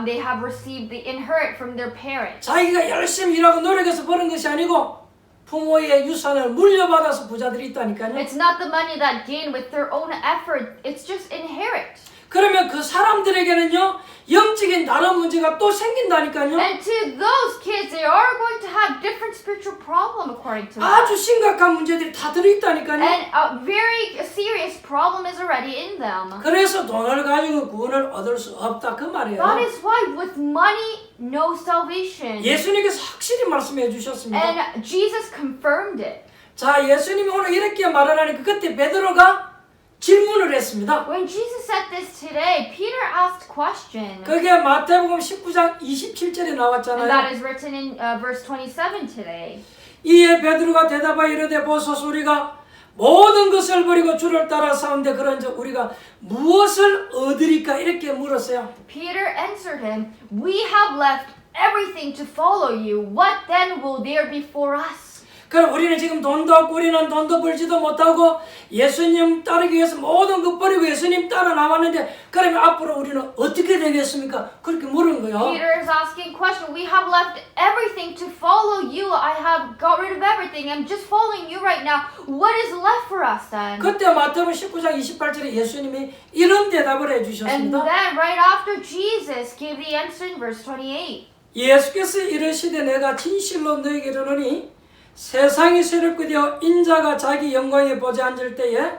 They have received the inherit from their parents. 자기가 열심히 일하고 노력해서 버는 것이 아니고 부모의 유산을 물려받아서 부자들이 있다니까요. It's not the money that gain with their own effort. It's just inherit. 그러면 그 사람들에게는요 영적인 다른 문제가 또 생긴다니까요. And to those kids, they are going to have different spiritual problem according to them. 아주 심각한 문제들이 다 들어있다니까요. And a very serious problem is already in them. 그래서 돈을 가지고 구원을 얻을 수 없다 그 말이에요. That is why with money, no salvation. 예수님께서 확실히 말씀해 주셨습니다. And Jesus confirmed it. 자, 예수님이 오늘 이렇게 말을 하니까 그때 베드로가 질문을 했습니다. When Jesus said this today, Peter asked a question. 그게 마태복음 19장 27절에 And 나왔잖아요. that is written in verse 27 today. 이에 베드로가 대답하여 이르되 보소서 우리가 모든 것을 버리고 주를 따라 싸운데 그런즉 우리가 무엇을 얻으리까 이렇게 물었어요. Peter answered him, We have left everything to follow you. What then will there be for us? 그럼 우리는 지금 돈도 없고 우리는 돈도 벌지도 못하고 예수님 따르기 위해서 모든 것 버리고 예수님 따라 나왔는데 그러면 앞으로 우리는 어떻게 되겠습니까? 그렇게 물은 거예요. Peter is asking a question. We have left everything to follow you. I have got rid of everything. I'm just following you right now. What is left for us then? 그때 마태복음 19장 28절에 예수님이 이런 대답을 And 해주셨습니다. then right after Jesus gave the answer in verse 28. 예수께서 이르시되 내가 진실로 너에게 이르노니 세상이 새롭게 되어 인자가 자기 영광의 보좌에 앉을 때에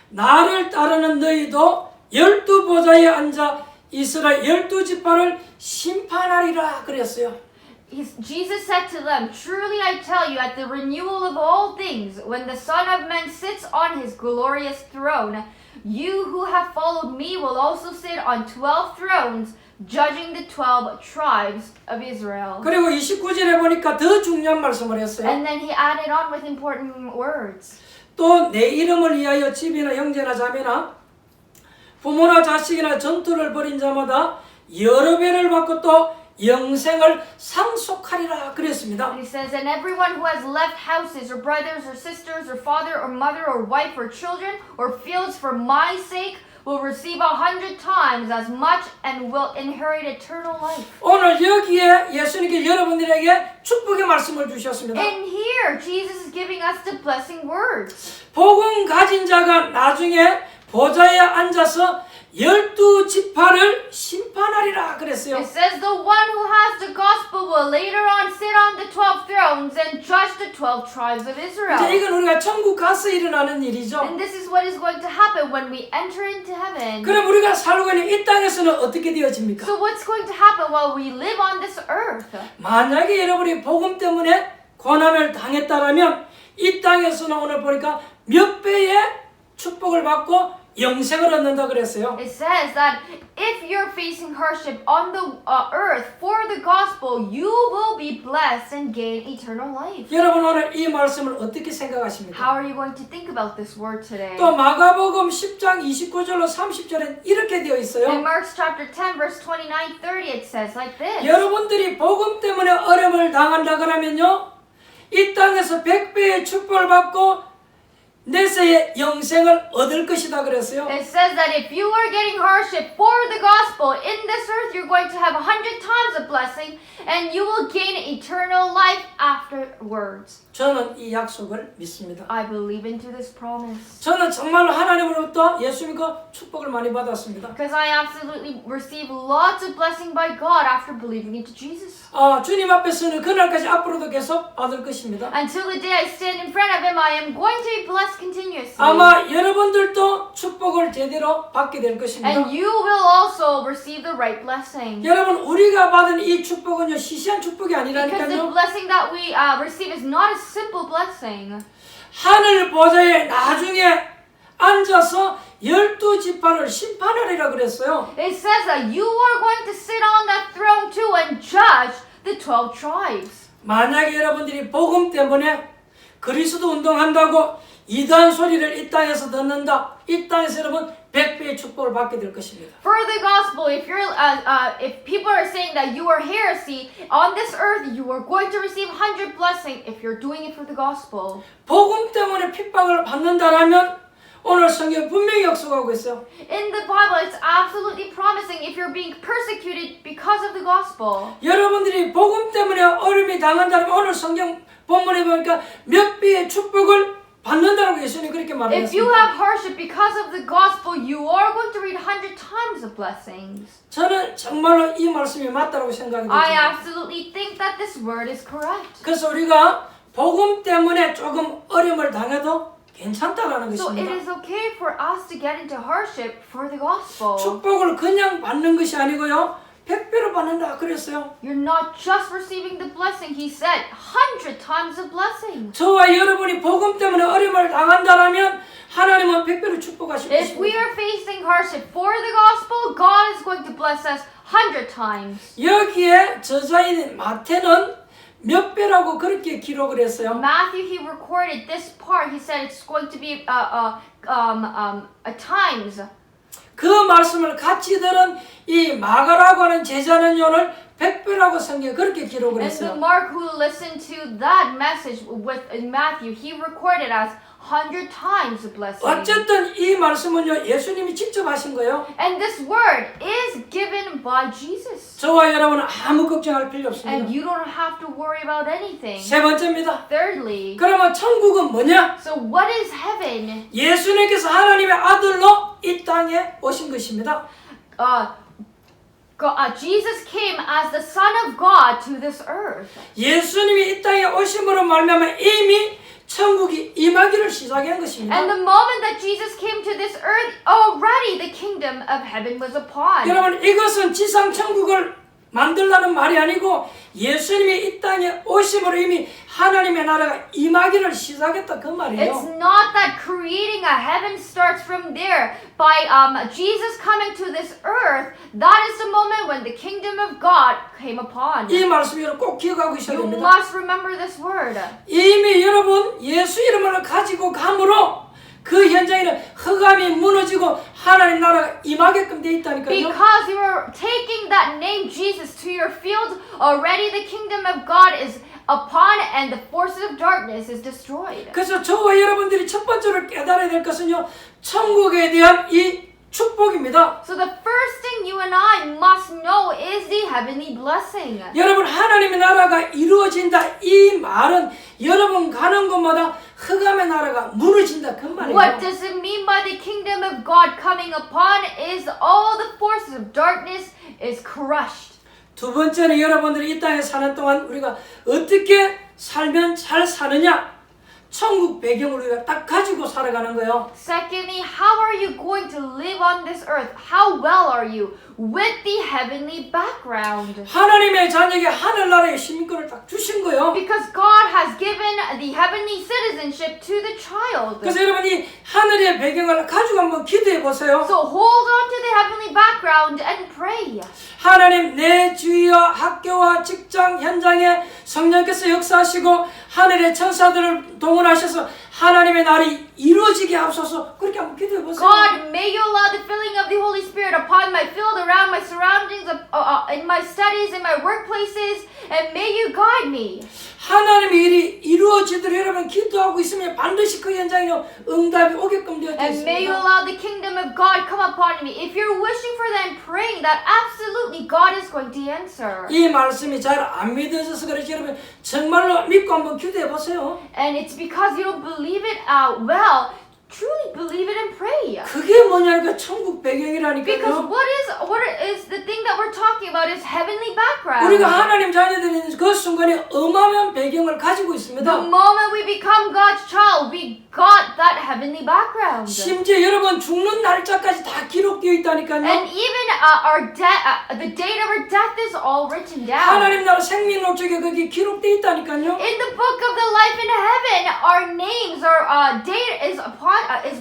나를 따르는 너희도 12보좌에 앉아 이스라엘 12지파를 심판하리라 그랬어요. Jesus said to them, Truly I tell you, at the renewal of all things, when the Son of Man sits on his glorious throne, you who have followed me will also sit on 12 thrones, judging the 12 tribes of Israel. 그리고 29절에 보니까 더 중요한 말씀을 했어요. And then he added on with important words. 또 내 이름을 위하여 집이나 형제나 자매나 부모나 자식이나 전투를 벌인 자마다 여러 배를 받고 또 영생을 상속하리라 그랬습니다. And he says, And everyone who has left houses or brothers or sisters or father or mother or wife or children or fields for my sake will receive 100 times as much and will inherit eternal life. 오늘 여기에 예수님께 여러분들에게 축복의 말씀을 주셨습니다. And here, Jesus is giving us the blessing words. 복음 가진 자가 나중에 보좌에 앉아서 12지파를 심판하리라 그랬어요. It says the one who has the gospel will later on sit on the 12 thrones and judge the 12 tribes of 이제 Israel. 이건 우리가 천국 가서 일어나는 일이죠. And this is what is going to happen when we enter into heaven. 그럼 우리가 살고 있는 이 땅에서는 어떻게 되어집니까? So what's going to happen while we live on this earth? 만약에 여러분이 복음 때문에 고난을 당했다라면 이 땅에서는 오늘 보니까 몇 배의 축복을 받고 영생을 얻는다 그랬어요. It says that if you're facing hardship on the earth for the gospel, you will be blessed and gain eternal life. 여러분 오늘 이 말씀을 어떻게 생각하십니까? How are you going to think about this word today? 또 마가복음 10장 29절로 30절엔 이렇게 되어 In 있어요. Mark chapter 10 verse 29, 30 it says like this. 여러분들이 복음 때문에 어려움을 당한다 그러면요, 이 땅에서 100배의 축복을 받고 내세의 영생을 얻을 것이다 그랬어요. It says that if you are getting hardship for the gospel in this earth, you're going to have 100 times a blessing and you will gain eternal life afterwards. 저는 이 약속을 믿습니다. I believe into this promise. 저는 정말로 하나님으로부터 예수 믿고 축복을 많이 받았습니다. Because I absolutely receive lots of blessing by God after believing into Jesus. 주님 앞에서는 그날까지 앞으로도 계속 받을 것입니다. Until the day I stand in front of Him, I am going to be blessed continuously. 아마 여러분들도 축복을 제대로 받게 될 것입니다. And you will also receive the right blessing. 여러분 우리가 받은 이 축복은요 시시한 축복이 Because the 아니라니까요. blessing that we receive is not a simple blessing. 하늘 보좌에 나중에 앉아서 12지파를 심판하리라 그랬어요. It says that you are going to sit on that throne too and judge the 12 tribes. 만약에 여러분들이 복음 때문에 그리스도 운동한다고 이단 소리를 이 땅에서 듣는다. 이 땅에서 여러분 100배의 축복을 받게 될 것입니다. For the gospel, if you're, if people are saying that you are heresy on this earth, you are going to receive 100 blessing if you're doing it for the gospel. 복음 때문에 핍박을 받는다라면 오늘 성경 분명히 약속하고 있어요. In the Bible, it's absolutely promising if you're being persecuted because of the gospel. 여러분들이 복음 때문에 어려움이 당한다면 오늘 성경 본문에 보니까 몇 배의 축복을 받는다라고 예수님 그렇게 If you 말했습니다. have hardship because of the gospel, you are going to read 100 times of blessings. 저는 정말로 이 말씀이 맞다고 생각이 I 듭니다. absolutely think that this word is correct. 그래서 우리가 복음 때문에 조금 어려움을 당해도 괜찮다라는 So it 것입니다. is okay for us to get into hardship for the gospel. 축복을 그냥 받는 것이 아니고요. 100배로 받는다 그랬어요. You're not just receiving the blessing, he said, 100 times the blessing. 저와 여러분이 복음 때문에 어려움을 당한다라면 하나님은 100배로 축복하실 If we 것입니다. are facing hardship for the gospel, God is going to bless us 100 times. 여기에 저자인 마태는 몇 배라고 그렇게 기록을 했어요. Matthew, he recorded this part. He said it's going to be times. 그 말씀을 같이 들은 이 마가라고 하는 제자는 오늘 100배라고 성경에 그렇게 기록을 And so 했어요. Mark, who listened to that message with Matthew, he recorded as 100 times the blessing. 어쨌든 이 말씀은요 예수님이 직접 하신 거예요. And this word is given by Jesus. 저와 여러분은 아무 걱정할 필요 And 없습니다. you don't have to worry about anything. 세 번째입니다. Thirdly, 그러면 천국은 뭐냐? so what is heaven? 예수님께서 하나님의 아들로 이 땅에 오신 것입니다. Jesus came as the Son of God to this earth. 예수님이 이 땅에 오심으로 말미암아 이미 천국이 임하기를 시작한 것입니다. And the moment that Jesus came to this earth, already the kingdom of heaven was upon. 여러분 이것은 지상 천국을 만들라는 말이 아니고 예수님이 이 땅에 오심으로 이미 하나님의 나라가 임하기를 시작했다 그 It's 말이에요. not that creating a heaven starts from there. By Jesus coming to this earth, that is the moment when the kingdom of God came upon. 이 말씀 여러분 꼭 기억하고 있어야 You 됩니다. must remember this word. 이미 여러분 예수 이름을 가지고 감으로 그 현장에는 흑암이 무너지고 하나님 나라가 임하게끔 돼 있다니까요. Because you are taking that name Jesus to your field, already the kingdom of God is upon and the forces of darkness is destroyed. 그래서 저와 여러분들이 첫 번째로 깨달아야 될 것은요. 천국에 대한 이 축복입니다. So the first thing you and I must know is the heavenly blessing. 여러분 하나님의 나라가 이루어진다 이 말은 여러분 가는 곳마다 흑암의 나라가 무너진다 그 What 말이에요. does it mean by the kingdom of God coming upon is all the forces of darkness is crushed. 두 번째는 여러분들이 이 땅에 사는 동안 우리가 어떻게 살면 잘 사느냐 천국 배경을 우리가 딱 가지고 살아가는 거예요. Secondly, how are you going to live on this earth? How well are you with the heavenly background? 하나님의 자녀에게 하늘나라의 시민권을 딱 주신 거예요. Because God has given the heavenly citizenship to the child. 그래서 여러분이 하늘의 배경을 가지고 한번 기도해 보세요. So hold on to the heavenly background and pray. 하나님 내 주위와 학교와 직장 현장에 성령께서 역사하시고 하늘의 천사들을 동원하셔서 하나님의 날이 이루어지게 하옵소서. 그렇게 한번 기도해 보세요. God, may you allow the filling of the Holy Spirit upon my field, around my surroundings, in my studies, in my workplaces, and may you guide me. 하나님의 일이 이루어지도록 여러분 기도하고 있으면 반드시 그 현장에 응답이 오게끔 되어 And may you 있습니다. allow the kingdom of God come upon me. If you're wishing for that and praying that, absolutely God is going to answer. 이 말씀이 잘 안 믿어져서 그렇지 여러분 정말로 믿고 한번 기도해 보세요. And it's because you don't believe it well. Truly believe it and pray. 그게 뭐냐니까 천국 Because 배경이라니까요. what is the thing that we're talking about is heavenly background. 우리가 하나님 자녀들인 그 순간에 어마어마한 배경을 가지고 The 있습니다. moment we become God's child, we got that heavenly background. 심지어 여러분 죽는 날짜까지 다 기록되어 있다니까요. And even our death, the date of our death is all written down. 하나님 나라 생명록 쪽에 거기 기록되어 있다니까요. In the book of the life in heaven, our names, our date is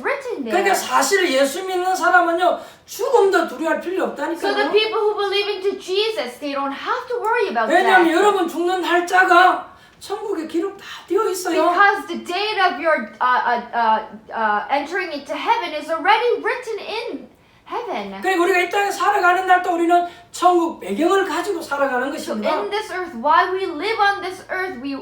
written there. 그러니까 사실 예수 믿는 사람은요 죽음도 두려워할 필요 So the 없다니까요. people who believe into Jesus, they don't have to worry about 왜냐하면 death. 여러분 죽는 날짜가 천국에 기록 다 되어 있어요. Because the date of your entering into heaven is already written in heaven. 그리고 우리가 이 땅에 살아가는 날도 우리는 천국 배경을 가지고 살아가는 So 것입니다. in this earth, while we live on this earth, we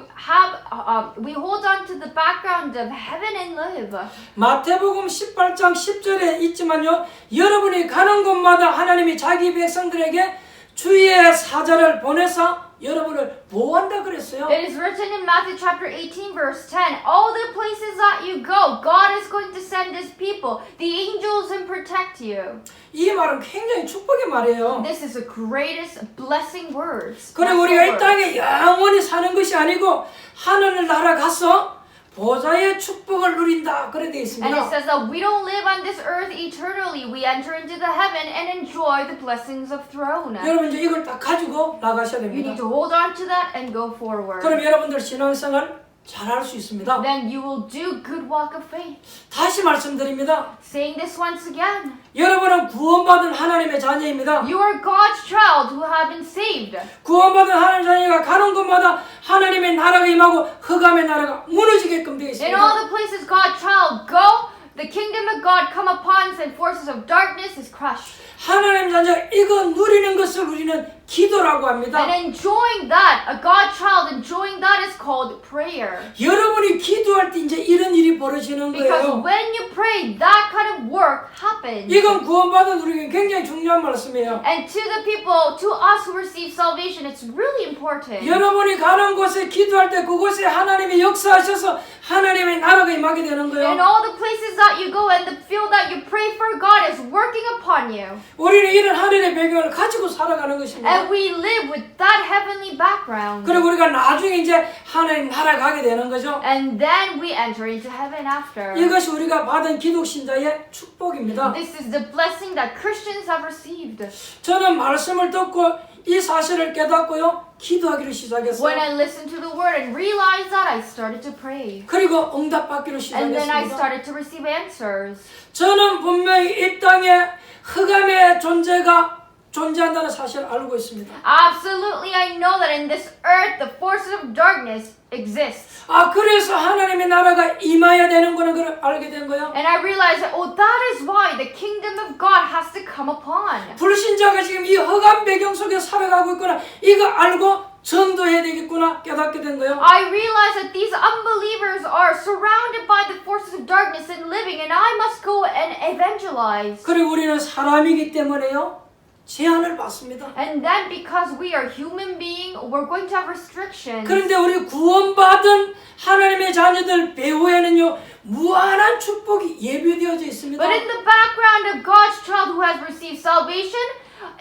hold on to the background of heaven and live. 마태복음 18장 10절에 있지만요. 여러분이 가는 곳마다 하나님이 자기 백성들에게 주의 사자를 보내서 여러분을 보호한다 그랬어요. It is written in Matthew chapter 18 verse 10, all the places that you go, God is going to send His people, the angels, and protect you. 이 말은 굉장히 축복의 말이에요. This is the greatest blessing words. 그리고 우리가 이 땅에 영원히 사는 것이 아니고 하늘을 날아가서 보좌의 축복을 누린다 그래 되어 And it 있습니다. says that we don't live on this earth eternally. We enter into the heaven and enjoy the blessings of throne. 여러분 이제 이걸 딱 가지고 나가셔야 You need 됩니다. to hold on to that and go forward. 그럼 여러분들 신앙생활 잘할 수 있습니다. Then you will do good walk of faith. 다시 말씀드립니다. Saying this once again. 여러분은 구원받은 하나님의 자녀입니다. You are God's child who have been saved. 구원받은 하나님의 자녀가 가는 곳마다 하나님의 나라가 임하고 흑암의 나라가 무너지게끔 되어 In 있습니다. all the places God's child go, the kingdom of God come upon and forces of darkness is crushed. 하나님 자녀가 이거 누리는 것을 우리는 기도라고 합니다. And enjoying that, a God child enjoying that is called prayer. 여러분이 기도할 때 이제 이런 일이 벌어지는 Because 거예요. when you pray, that kind of work happens. 이건 구원받은 우리에게 굉장히 중요한 말씀이에요. And to the people, to us who receive salvation, it's really important. 여러분이 가는 곳에 기도할 때 그곳에 하나님이 역사하셔서 하나님의 나라가 임하게 되는 In 거예요. all the places that you go and the field that you pray for, God is working upon you. 우리는 이런 하늘의 배경을 가지고 살아가는 것입니다. And we live with that heavenly background. 그리고 우리가 나중에 이제 하나님 나라 가게 되는 거죠. And then we enter into heaven after. 이것이 우리가 받은 기독신자의 축복입니다. This is the blessing that Christians have received. 저는 말씀을 듣고 이 사실을 깨닫고요. 기도하기를 When 시작했어요. I listened to the word and realized that, I started to pray. 그리고 응답받기를 And then I 시작했습니다. started to receive answers. 저는 분명히 이 땅에 흑암의 존재가 존재한다는 사실을 알고 있습니다. Absolutely, I know that in this earth, the forces of darkness exists. 그래서 하나님의 나라가 임해야 되는 거는 그걸 알게 된 거예요. And I realized that, that is why the kingdom of God has to come upon. 불신자가 지금 이 흑암 배경 속에 살아가고 있구나. 이거 알고 전도해야 되겠구나 깨닫게 된 거예요. I realize that these unbelievers are surrounded by the forces of darkness and living, and I must go and evangelize. 그리고 우리는 사람이기 때문에요. 제한을 받습니다. And then because we are human beings, we're going to have restrictions. 그런데 우리 구원받은 하나님의 자녀들 배후에는요 무한한 축복이 예비되어져 있습니다. But in the background of God's child who has received salvation,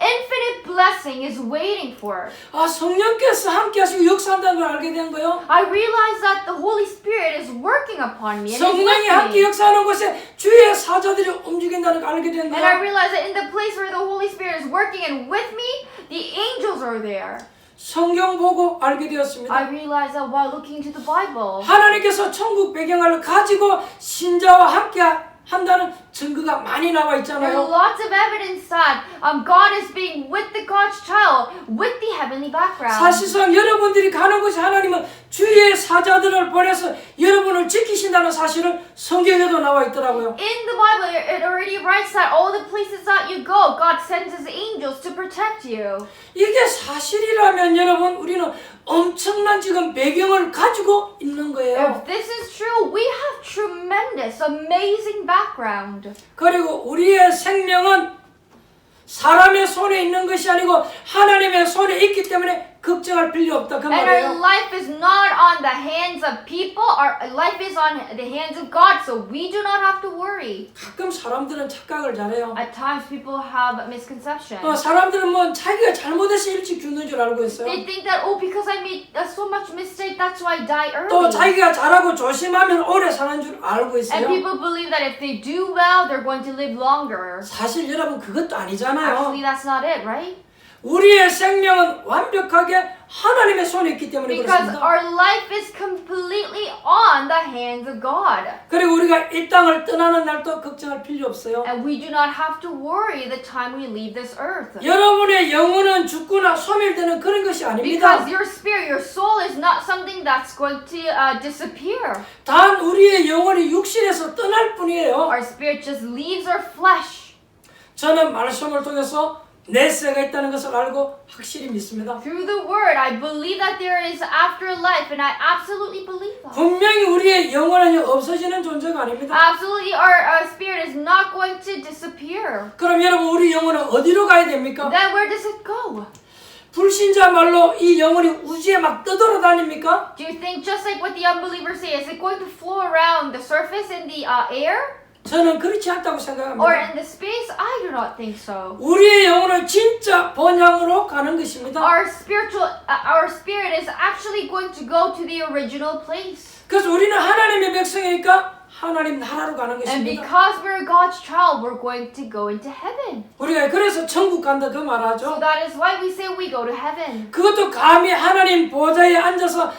infinite blessing is waiting for. 아 성령께서 함께하시고 역사한다는 걸 알게 된 거예요. I realize that the Holy Spirit is working upon me and is 성령이 with 함께 me. 역사하는 곳에 주의 사자들이 움직인다는 걸 알게 된 And I 거예요. realize that in the place where the Holy Spirit is working and with me, the angels are there. 성경 보고 알게 되었습니다. I realize that while looking to the Bible, 하나님께서 천국 배경을 가지고 신자와 함께 한다는 증거가 많이 나와 there are 있잖아요. lots of evidence that God is being with the God's child with the heavenly background. 사실상 여러분들이 가는 곳에 하나님은 주의 사자들을 보내서 여러분을 지키신다는 사실은 성경에도 나와 있더라고요. In the Bible, it already writes that all the places that you go, God sends His angels to protect you. 이게 사실이라면 여러분 우리는 엄청난 지금 배경을 가지고 있는 거예요. If this is true, we have tremendous, amazing background. 그리고 우리의 생명은 사람의 손에 있는 것이 아니고 하나님의 손에 있기 때문에 걱정할 필요 없다 그 And our 말이에요. life is not on the hands of people, our life is on the hands of God, so we do not have to worry. 가끔 사람들은 착각을 잘해요. At times people have misconceptions. 사람들은 뭐 자기가 잘못해서 일찍 죽는 줄 알고 있어요. They think that, oh, because I made so much mistake, that's why I die 또 early. 자기가 잘하고 조심하면 오래 사는 줄 알고 And 있어요. people believe that if they do well, they're going to live longer. 사실 여러분 그것도 아니잖아요. Actually, that's not it, right? 우리의 생명은 완벽하게 하나님의 손에 있기 때문에 Because 그렇습니다. our life is completely on the hands of God. 그리고 우리가 이 땅을 떠나는 날도 걱정할 필요 없어요. And we do not have to worry the time we leave this earth. 여러분의 영혼은 죽거나 소멸되는 그런 것이 아닙니다. Because your spirit, your soul is not something that's going to disappear. 단 우리의 영혼이 육신에서 떠날 뿐이에요. Our spirit just leaves our flesh. 저는 말씀을 통해서 내세가 있다는 것을 알고 확실히 믿습니다. Through the word, I believe that there is afterlife, and I absolutely believe that. 분명히 우리의 영혼은 없어지는 존재가 아닙니다. Absolutely, our spirit is not going to disappear. 그럼 여러분 우리 영혼은 어디로 가야 됩니까? Then where does it go? 불신자 말로 이 영혼이 우주에 막 떠돌아다닙니까? Do you think just like what the unbelievers say, is it going to flow around the surface in the air? 저는 그렇지 않다고 Or 생각합니다. in the space? I do not think so. 우리의 영혼은 진짜 번향으로 가는 것입니다. Our spirit is actually going to go to the original place. 그래서 우리는 하나님의 백성이니까 하나님 나라로 가는 And 것입니다. because we're God's child, we're going to go into heaven. 우리가 그래서 천국 간다 그 So 말하죠. that is why we say we go to heaven. 그것도 감히 하나님 보좌에 앉아서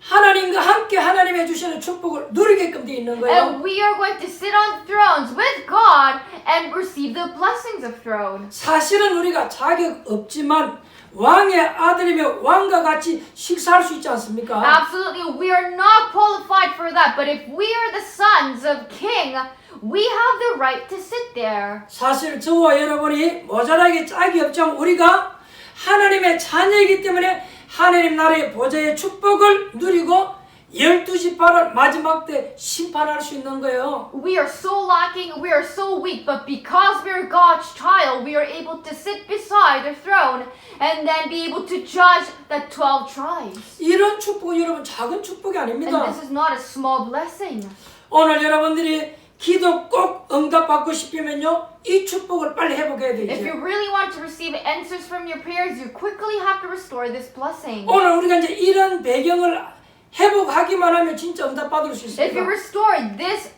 하나님과 함께 하나님이 주시는 축복을 누리게끔 되어 있는 거예요. And we are going to sit on thrones with God and receive the blessings of throne. 사실은 우리가 자격 없지만 왕의 아들이며 왕과 같이 식사할 수 있지 않습니까? Absolutely, we are not qualified for that. But if we are the sons of King, we have the right to sit there. 사실 저와 여러분이 모자라게 짝이 없지만 우리가 하나님의 자녀이기 때문에 하나님 나라의 보좌의 축복을 누리고 12지파를 마지막 때 심판할 수 있는 거예요. We are so lacking, we are so weak, but because we are God's child, we are able to sit beside the throne and then be able to judge the 12 tribes. 이런 축복은 여러분 작은 축복이 And 아닙니다. this is not a small blessing. 오늘 여러분들이 기도 꼭 응답받고 싶으면요 이 축복을 빨리 회복해야 If 되죠. you really want to receive answers from your prayers, you quickly have to restore this blessing. 오늘 우리가 이제 이런 배경을 회복하기만 하면 진짜 응답받을 수 If you 있습니다. restore this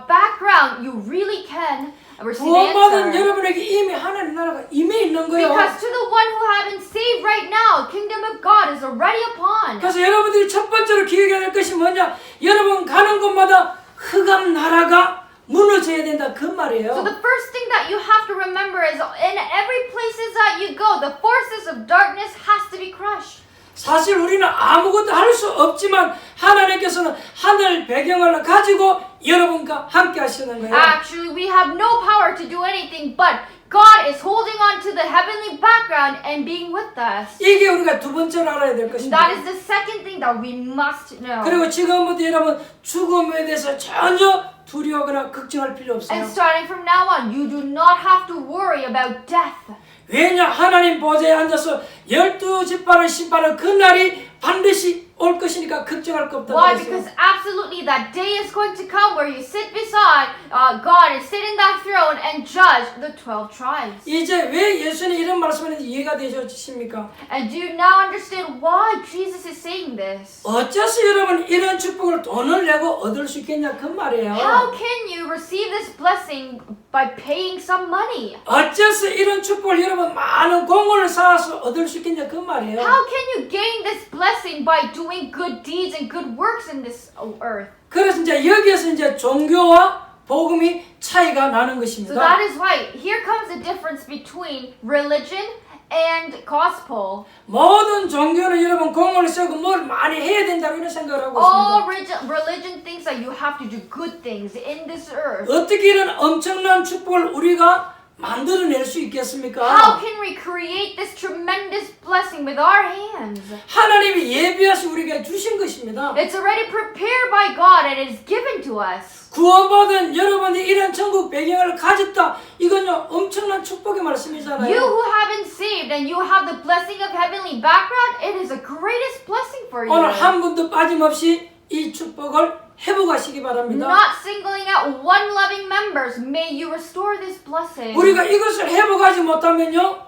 background, you really can receive 구원받은 answer. 여러분에게 이미 하나님 나라가 임해 있는 거예요. Because to the one who have been saved right now, kingdom of God is already upon. 그래서 여러분들이 첫 번째로 기억해야 될 것이 뭐냐? 여러분 가는 곳마다 흑암 나라가 무너져야 된다 그 So 말이에요. the first thing that you have to remember is in every places that you go, the forces of darkness has to be crushed. 사실 우리는 아무것도 할 수 없지만 하나님께서는 하늘 배경을 가지고 여러분과 함께 하시는 거예요. Actually, we have no power to do anything, but God is holding on to the heavenly background and being with us. 이게 우리가 두 번째로 알아야 될 것입니다. That is the second thing that we must know. 그리고 지금부터 여러분 죽음에 대해서 전혀 두려워하거나 걱정할 필요 없어요. And starting from now on, you do not have to worry about death. 왜냐 하나님 보좌에 앉아서 12지파를 심판하는 그날이 반드시 올 것이니까 걱정할 거 없다고 Why? 했어요. Because absolutely that day is going to come where you sit beside God and sit in that throne and judge the 12 tribes. 이제 왜 예수님이 이런 말씀하는지 이해가 되셨습니까? And do you now understand why Jesus is saying this? 어째서 여러분 이런 축복을 돈을 내고 얻을 수 있겠냐 그 말이에요. How can you receive this blessing by paying some money? 어째서 이런 축복을 여러분 많은 공헌을 쌓아서 얻을 수 있겠냐 그 말이에요. How can you gain this blessing by doing good deeds and good works in this earth? 그래서 이제 여기에서 이제 종교와 복음이 차이가 나는 So 것입니다. that is why here comes the difference between religion and gospel. 모든 종교는 여러분 공헌을 세우고 뭘 많이 해야 된다고 이런 생각을 하고 All 있습니다. religion thinks that you have to do good things in this earth. 어떻게 이런 엄청난 축복을 우리가 만들어낼 수 있겠습니까? How can we create this tremendous blessing with our hands? 하나님이 예비하시 우리에게 주신 것입니다. It's already prepared by God and it is given to us. 구원받은 여러분이 이런 천국 배경을 가졌다. 이건요 엄청난 축복의 말씀이잖아요. You who have been saved and you have the blessing of heavenly background, it is the greatest blessing for you. 오늘 한 분도 빠짐없이 이 축복을 회복하시기 바랍니다. Not singling out one loving members, may you restore this blessing. 우리가 이것을 회복하지 못하면요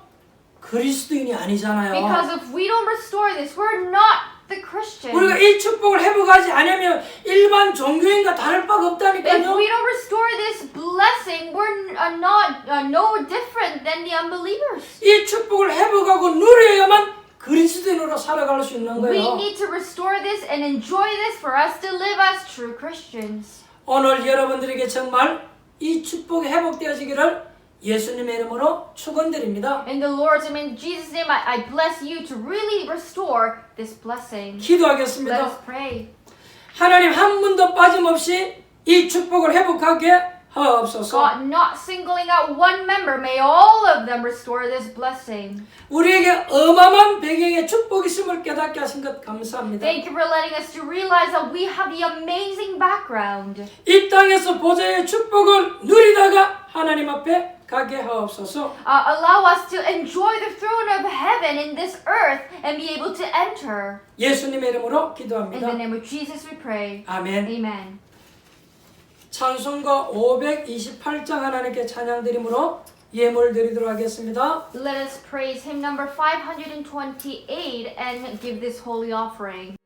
그리스도인이 아니잖아요. Because if we don't restore this, we're not the Christians. 우리가 이 축복을 회복하지 않으면 일반 종교인과 다를 바가 If 없다니까요. we don't restore this blessing, we're not no different than the unbelievers. 이 축복을 회복하고 누려야만 그리스도인으로 살아갈 수 있는 We 거예요. need to restore this and enjoy this for us to live as true Christians. 오늘 여러분들에게 정말 이 축복이 회복되어지기를 예수님의 이름으로 축원드립니다. In the Lord's name, in Jesus' name, I bless you to really restore this blessing. Let 기도하겠습니다. us pray. 하나님 한 분도 빠짐없이 이 축복을 회복하게 하옵소서. God, not singling out one member, may all of them restore this blessing. 우리에게 어마어마한 배경에 축복이 있음을 깨닫게 하신 것 감사합니다. Thank you for letting us to realize that we have the amazing background. 이 땅에서 보좌의 축복을 누리다가 하나님 앞에 가게 하옵소서. Allow us to enjoy the throne of heaven in this earth and be able to enter. 예수님의 이름으로 In 기도합니다. the name of Jesus we pray. 아멘. Amen. 찬송가 528장 하나님께 찬양 드림으로 예물 드리도록 하겠습니다. Let us praise hymn number 528 and give this holy offering.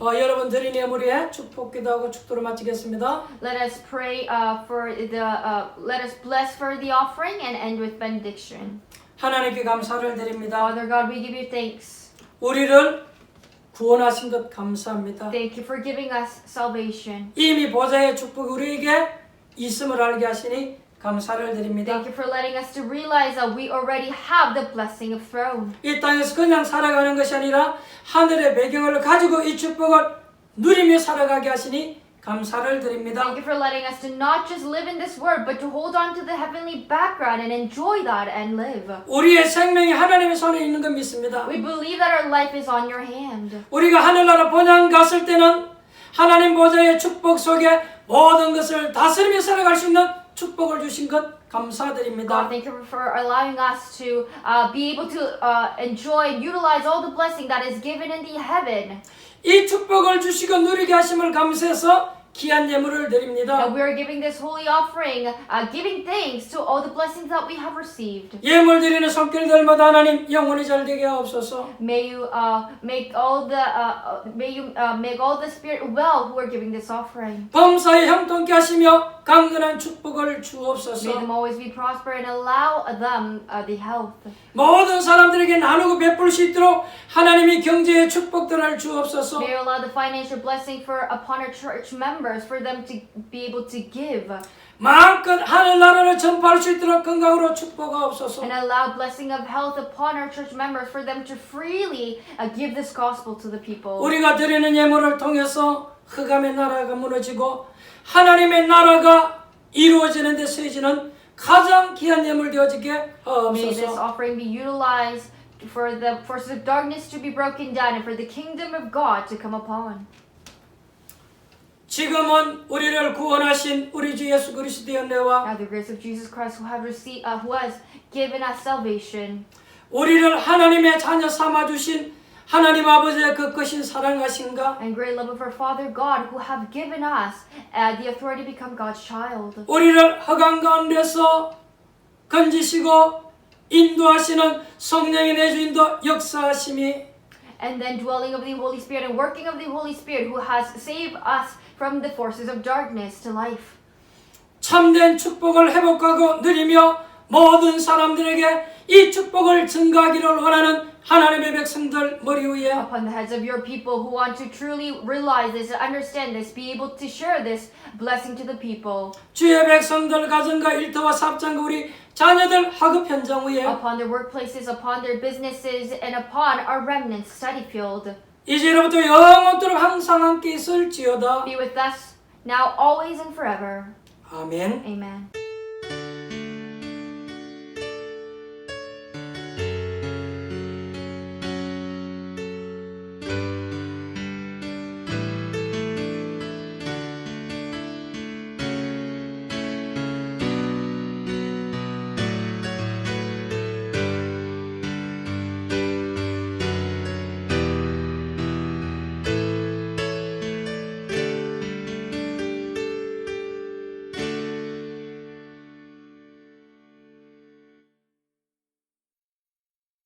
여러분 드린 예물에 축복 기도하고 축도를 마치겠습니다. Let us pray let us bless for the offering and end with benediction. 하나님께 감사를 드립니다. Father God, we give you thanks. 우리를 구원하신 것 감사합니다. Thank you for giving us salvation. 이미 보좌의 축복이 우리에게 있음을 알게 하시니 감사를 드립니다. Thank you for letting us to realize that we already have the blessing of throne. 이 땅에서 그냥 살아가는 것이 아니라 하늘의 배경을 가지고 이 축복을 누리며 살아가게 하시니 감사를 드립니다. Thank you for letting us to not just live in this world, but to hold on to the heavenly background and enjoy that and live. 우리의 생명이 하나님의 손에 있는 것 믿습니다. We believe that our life is on your hand. 우리가 하늘나라 본향 갔을 때는 하나님 보좌의 축복 속에 모든 것을 다스리며 살아갈 수 있는 축복을 주신 것 감사드립니다. God, thank you for allowing us to be able to enjoy and utilize all the blessing that is given in the heaven. 이 축복을 주시고 누리게 하심을 감사해서 귀한 예물을 드립니다. That we are giving this holy offering, giving thanks to all the blessings that we have received. 예물 드리는 손길들마다 하나님 영원히 잘 되게 하옵소서. May you make all the spirit well who are giving this offering. 범사에 형통케 하시며 강건한 축복을 May them 주옵소서. always be prosper and allow them the health. 모든 사람들에게 나누고 베풀 수 있도록 하나님이 경제의 축복들을 주옵소서. May you allow the financial blessing upon our church members for them to be able to give. 마음껏 하늘나라를 전파할 수 있도록 건강으로 축복하옵소서. And allow blessing of health upon our church members for them to freely give this gospel to the people. 우리가 드리는 예물을 통해서 흑암의 나라가 무너지고 하나님의 나라가 이루어지는 데 쓰여지는 가장 귀한 예물 되어지게 May this 하옵소서. offering be utilized for the forces of darkness to be broken down and for the kingdom of God to come upon. 지금은 우리를 구원하신 우리 주 예수 그리스도의 은혜와 Now the grace of Jesus Christ who has given us salvation, 우리를 하나님의 자녀 삼아 주신 하나님 아버지의 그 크신 사랑하신가 and great love of our Father God who have given us the authority to become God's child. 우리를 흑암 가운데서 건지시고 인도하시는 성령의 내주인도 역사하심이 And then dwelling of the Holy Spirit and working of the Holy Spirit who has saved us from the forces of darkness to life. 참된 축복을 회복하고 누리며 모든 사람들에게 이 축복을 증가하기를 원하는 하나님의 백성들 머리 위에 Upon the heads of your people who want to truly realize this and understand this, be able to share this blessing to the people. 주의 백성들 가정과 일터와 사업장과 우리 자녀들 학업 현장 위에 Upon their workplaces, upon their businesses, and upon our remnants study field. 이제로부터 영원토록 항상 함께 있을지어다. Be with us now, always, and forever. 아멘. Amen.